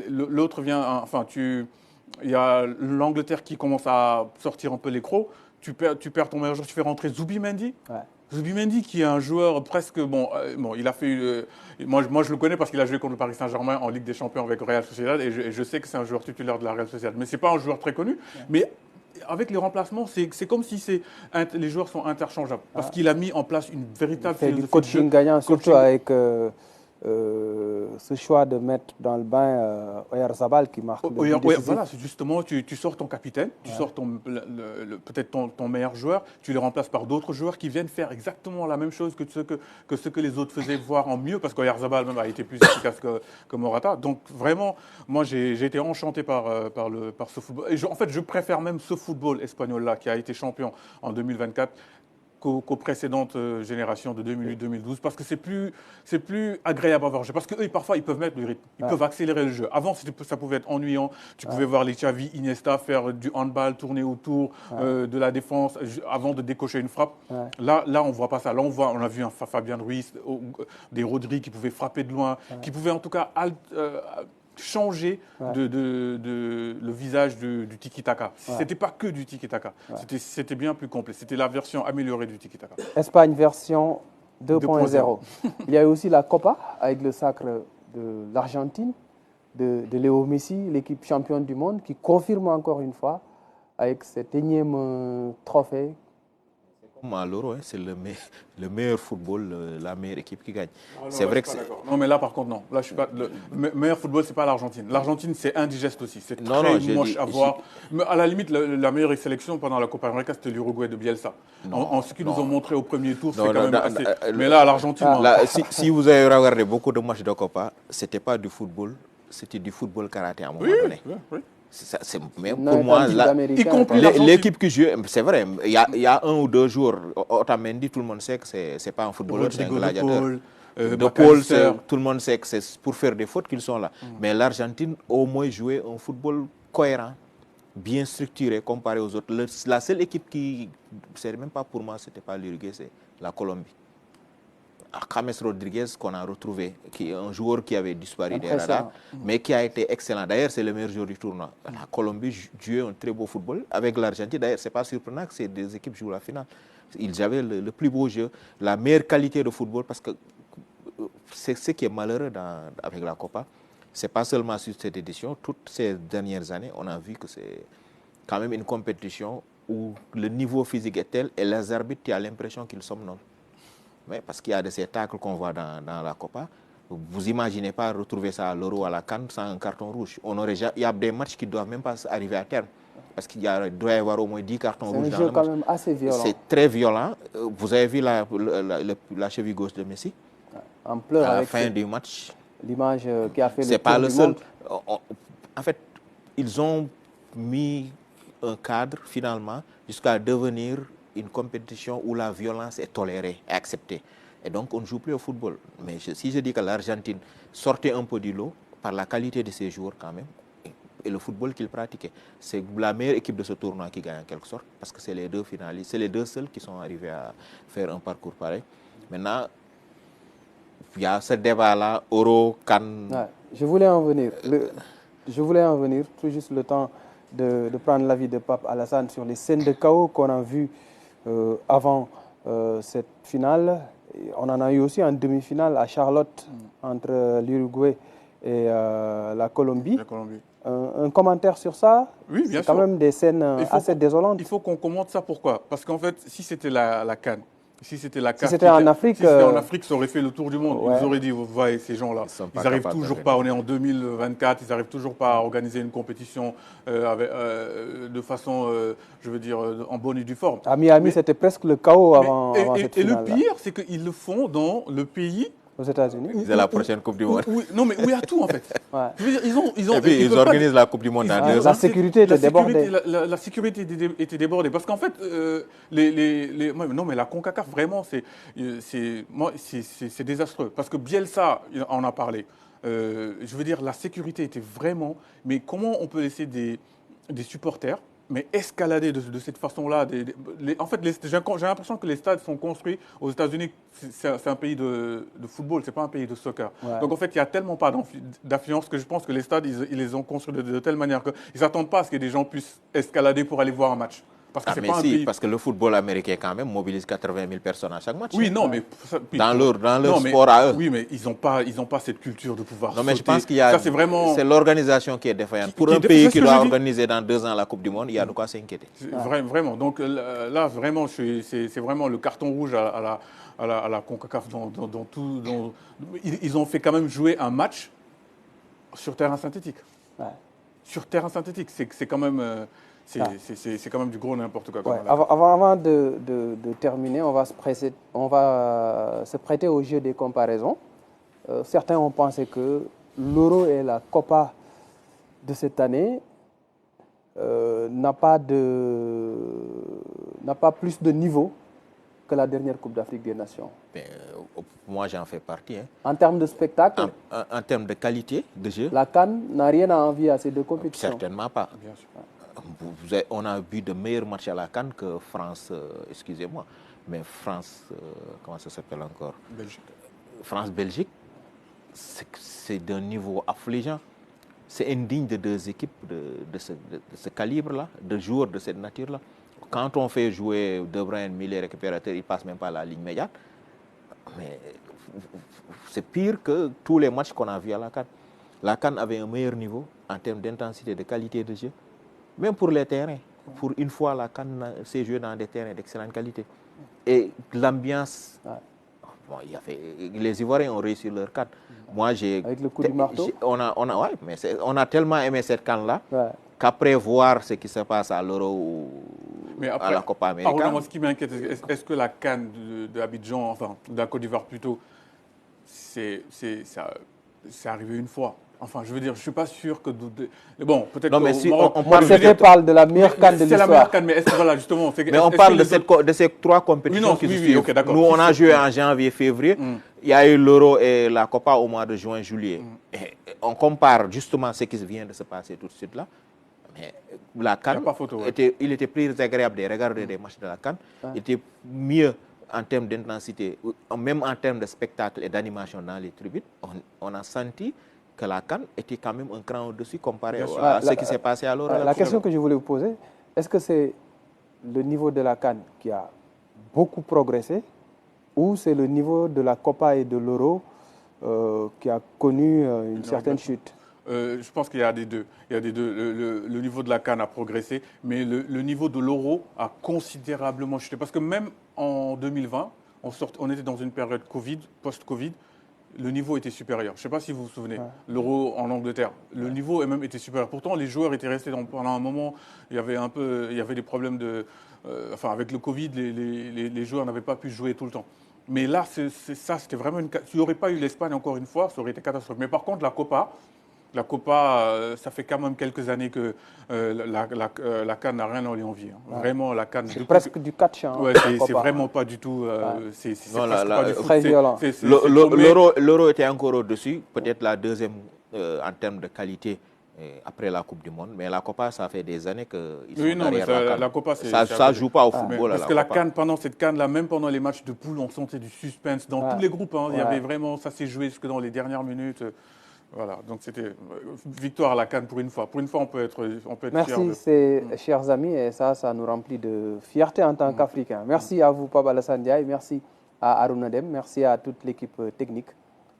l'autre vient, il y a l'Angleterre qui commence à sortir un peu les crocs, tu perds ton meilleur joueur, tu fais rentrer Zubimendi. Ouais. Zubimendi, qui est un joueur presque, il a fait, moi je le connais parce qu'il a joué contre le Paris Saint-Germain en Ligue des Champions avec Real Sociedad, et je sais que c'est un joueur titulaire de la Real Sociedad, mais c'est pas un joueur très connu, mais avec les remplacements, c'est comme si les joueurs sont interchangeables. Parce qu'il a mis en place une véritable philosophie. Du coaching gagnant, surtout avec ce choix de mettre dans le bain Oyarzabal qui marque le but décisif. Voilà, c'est justement, tu sors ton capitaine, tu sors peut-être ton meilleur joueur, tu les remplaces par d'autres joueurs qui viennent faire exactement la même chose que ce que les autres faisaient, voire en mieux, parce qu'Oyarzabal même a été plus efficace que Morata. Donc vraiment, moi j'ai été enchanté par ce football. Et en fait, je préfère même ce football espagnol-là qui a été champion en 2024 qu'aux précédentes générations de 2008-2012, parce que c'est plus agréable à voir jouer. Parce qu'eux, parfois, ils peuvent mettre le rythme, ils peuvent accélérer le jeu. Avant, ça pouvait être ennuyant. Tu pouvais voir les Xavi, Iniesta faire du handball, tourner autour de la défense avant de décocher une frappe. Là, on ne voit pas ça. Là, on a vu un Fabien Ruiz, des Rodri qui pouvaient frapper de loin, qui pouvaient en tout cas changer le visage du tiki-taka. C'était pas que du tiki-taka, c'était bien plus complet. C'était la version améliorée du tiki-taka. Espagne version 2.0. Il y a aussi la Copa avec le sacre de l'Argentine, de Léo Messi, l'équipe championne du monde, qui confirme encore une fois avec cet énième trophée À l'Euro, c'est le meilleur football, la meilleure équipe qui gagne. Ah non, c'est là, vrai je que suis pas c'est... d'accord. Non, mais là, par contre, non. Là, je suis pas. Le meilleur football, c'est pas l'Argentine. L'Argentine, c'est indigeste aussi. C'est Non, très non, j'ai moche dit... à voir. Mais à la limite, la meilleure sélection pendant la Copa América, c'était l'Uruguay de Bielsa. En Non, ce qu'ils nous ont non, montré au premier tour, non, c'est quand non, même assez. Mais là, l'Argentine, Ah. non. là, si vous avez regardé beaucoup de matchs de Copa, c'était pas du football, c'était du football karaté à un moment Oui, donné. oui, oui. Même Non, pour moi, type là, d'Américain, y compris quoi. l'Argentine. l'équipe qui joue, c'est vrai, il y a 1 ou 2 jours, Otamendi, tout le monde sait que c'est pas un footballeur, c'est un Rodrigo de gladiateur. Paul, De Paul, McAllister. tout le monde sait que c'est pour faire des fautes qu'ils sont là. Mais l'Argentine, au moins, jouait un football cohérent, bien structuré comparé aux autres. La seule équipe qui, c'est même pas pour moi, c'était pas l'Uruguay, c'est la Colombie. James Rodriguez qu'on a retrouvé, qui est un joueur qui avait disparu des radars, mais qui a été excellent. D'ailleurs, c'est le meilleur joueur du tournoi. La Colombie jouait un très beau football avec l'Argentine. D'ailleurs, c'est pas surprenant que ces deux équipes jouent la finale. Ils avaient le plus beau jeu, la meilleure qualité de football, parce que c'est ce qui est malheureux avec la Copa. C'est pas seulement sur cette édition. Toutes ces dernières années, on a vu que c'est quand même une compétition où le niveau physique est tel et les arbitres, tu as l'impression qu'ils somnolent. Oui, parce qu'il y a de ces tacles qu'on voit dans la Copa. Vous imaginez pas retrouver ça à l'Euro, à la CAN, sans un carton rouge. Il y a des matchs qui ne doivent même pas arriver à terme. Parce qu'il doit y avoir au moins 10 cartons rouges dans le match. C'est un jeu quand même assez violent. C'est très violent. Vous avez vu la cheville gauche de Messi En pleurs à la avec fin du match. l'image qui a fait C'est le pas tour le du seul. monde. En fait, ils ont mis un cadre finalement jusqu'à devenir une compétition où la violence est tolérée et acceptée. Et donc, on ne joue plus au football. Mais si je dis que l'Argentine sortait un peu du lot par la qualité de ses joueurs quand même, et le football qu'ils pratiquaient, c'est la meilleure équipe de ce tournoi qui gagne en quelque sorte, parce que c'est les deux finalistes, c'est les deux seuls qui sont arrivés à faire un parcours pareil. Maintenant, il y a ce débat-là, Euro, CAN. Ouais, je voulais en venir, tout juste le temps de prendre l'avis de Pape Alassane sur les scènes de chaos qu'on a vues avant cette finale. On en a eu aussi en demi-finale à Charlotte entre l'Uruguay et la Colombie. Un commentaire sur ça? Oui, bien sûr. C'est quand même des scènes assez désolantes. Il faut qu'on commente ça. Pourquoi? Parce qu'en fait, si c'était la CAN, si c'était en Afrique, ça aurait fait le tour du monde. Ouais. Ils auraient dit, vous voyez, ces gens-là, ils n'arrivent toujours pas. On est en 2024, ils n'arrivent toujours pas à organiser une compétition de façon, je veux dire, en bonne et due forme. À Miami, c'était presque le chaos avant cette finale. Et le pire, c'est qu'ils le font dans le pays. Aux États-Unis. C'est la prochaine Coupe du Monde. Non, mais où il y a tout en fait. Ouais. Je veux dire, et puis ils organisent la Coupe du Monde dans 2 ans. La sécurité était débordée. La sécurité était débordée. Parce qu'en fait, non, mais la CONCACAF, vraiment, c'est désastreux. Parce que Bielsa en a parlé. Je veux dire, la sécurité était vraiment. Mais comment on peut laisser des supporters escalader de cette façon-là? En fait, j'ai l'impression que les stades sont construits aux États-Unis. C'est un pays de football, c'est pas un pays de soccer. Ouais. Donc en fait, il n'y a tellement pas d'affluence que je pense que les stades, ils les ont construits de telle manière qu'ils n'attendent pas à ce que des gens puissent escalader pour aller voir un match. Parce que parce que le football américain quand même mobilise 80 000 personnes à chaque match. Oui, non, mais dans leur sport à eux. Oui, mais ils n'ont pas cette culture de pouvoir. Non, mais je pense qu'il y a. C'est l'organisation qui est défaillante. Pour un pays qui doit organiser dans 2 ans la Coupe du Monde, il y a de quoi s'inquiéter. Vraiment. Donc là, vraiment, c'est vraiment le carton rouge à la CONCACAF dans tout. Ils ont fait quand même jouer un match sur terrain synthétique. Ouais. Sur terrain synthétique, c'est quand même. C'est quand même du gros n'importe quoi. Ouais. Avant de terminer, on va se prêter au jeu des comparaisons. Certains ont pensé que l'Euro et la Copa de cette année n'a pas plus de niveau que la dernière Coupe d'Afrique des Nations. Moi, j'en fais partie. Hein. En termes de spectacle, en termes de qualité de jeu, la CAN n'a rien à envier à ces deux compétitions. Certainement pas. Bien sûr. On a vu de meilleurs matchs à la CAN que France, excusez-moi, mais France, comment ça s'appelle encore? Belgique. France-Belgique, c'est d'un niveau affligeant. C'est indigne de 2 équipes de ce calibre-là, de joueurs de cette nature-là. Quand on fait jouer De Bruyne, Millet, récupérateur, ils ne passent même pas la ligne médiane. Mais c'est pire que tous les matchs qu'on a vus à la CAN. La CAN avait un meilleur niveau en termes d'intensité, de qualité de jeu. Même pour les terrains. Pour une fois, la CAN s'est jouée dans des terrains d'excellente qualité. Et l'ambiance... Ouais. Bon, les Ivoiriens ont réussi leur CAN. Moi, avec le coup du marteau. On a tellement aimé cette CAN-là qu'après voir ce qui se passe à l'Euro ou à la Copa América... Moi, ce qui m'inquiète, est-ce que la CAN d'Abidjan, enfin, de la Côte d'Ivoire plutôt, c'est arrivé une fois. Enfin, je veux dire, je ne suis pas sûr que... Bon, peut-être... Non, mais si on parle de la meilleure CAN de l'histoire. C'est la meilleure CAN, mais est-ce que, voilà, justement... Mais on parle de ces trois compétitions qui se suivent. Okay, d'accord. Nous, on a joué en janvier, février. Il y a eu l'Euro et la Copa au mois de juin, juillet. Et on compare justement ce qui vient de se passer tout de suite là. Mais la CAN, il était plus agréable de regarder des matchs de la CAN. Il était mieux en termes d'intensité, même en termes de spectacle et d'animation dans les tribunes. On a senti que la CAN était quand même un cran au-dessus comparé à ce qui s'est passé à l'Euro. La question que je voulais vous poser, est-ce que c'est le niveau de la CAN qui a beaucoup progressé ou c'est le niveau de la Copa et de l'Euro qui a connu une certaine chute? Je pense qu'il y a des deux. Le niveau de la CAN a progressé, mais le niveau de l'Euro a considérablement chuté. Parce que même en 2020, on était dans une période Covid, post-Covid, le niveau était supérieur. Je ne sais pas si vous vous souvenez, l'Euro en Angleterre, le niveau même était supérieur. Pourtant, les joueurs étaient restés pendant un moment, il y avait des problèmes avec le Covid, les joueurs n'avaient pas pu jouer tout le temps. Mais là, c'était vraiment s'il n'y aurait pas eu l'Espagne encore une fois, ça aurait été catastrophique. Mais par contre, la Copa, ça fait quand même quelques années que la CAN n'a rien à lui envier. Vraiment, la CAN... C'est presque du catch. C'est vraiment pas du tout... C'est très violent. L'Euro était encore au-dessus, peut-être la deuxième en termes de qualité après la Coupe du Monde. Mais la Copa, ça fait des années qu'ils sont derrière la Copa. Ça ne joue pas au football. Parce que la CAN, pendant cette CAN-là, même pendant les matchs de poule, on sentait du suspense dans tous les groupes. Il y avait vraiment... Ça s'est joué jusque dans les dernières minutes. Voilà, donc c'était victoire à la CAN pour une fois. Pour une fois, on peut être Merci, fier. Merci, chers amis, et ça nous remplit de fierté en tant qu'Africains. Merci à vous, Pape Alassane Ndiaye, merci à Aruna Dem, merci à toute l'équipe technique.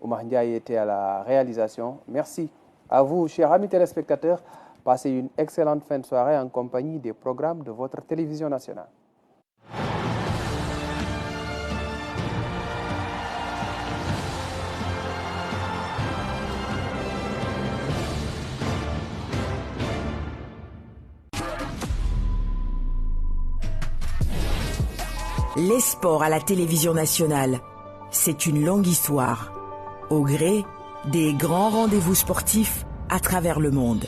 Oumar Ndiaye était à la réalisation. Merci à vous, chers amis téléspectateurs. Passez une excellente fin de soirée en compagnie des programmes de votre télévision nationale. Les sports à la télévision nationale, c'est une longue histoire, au gré des grands rendez-vous sportifs à travers le monde.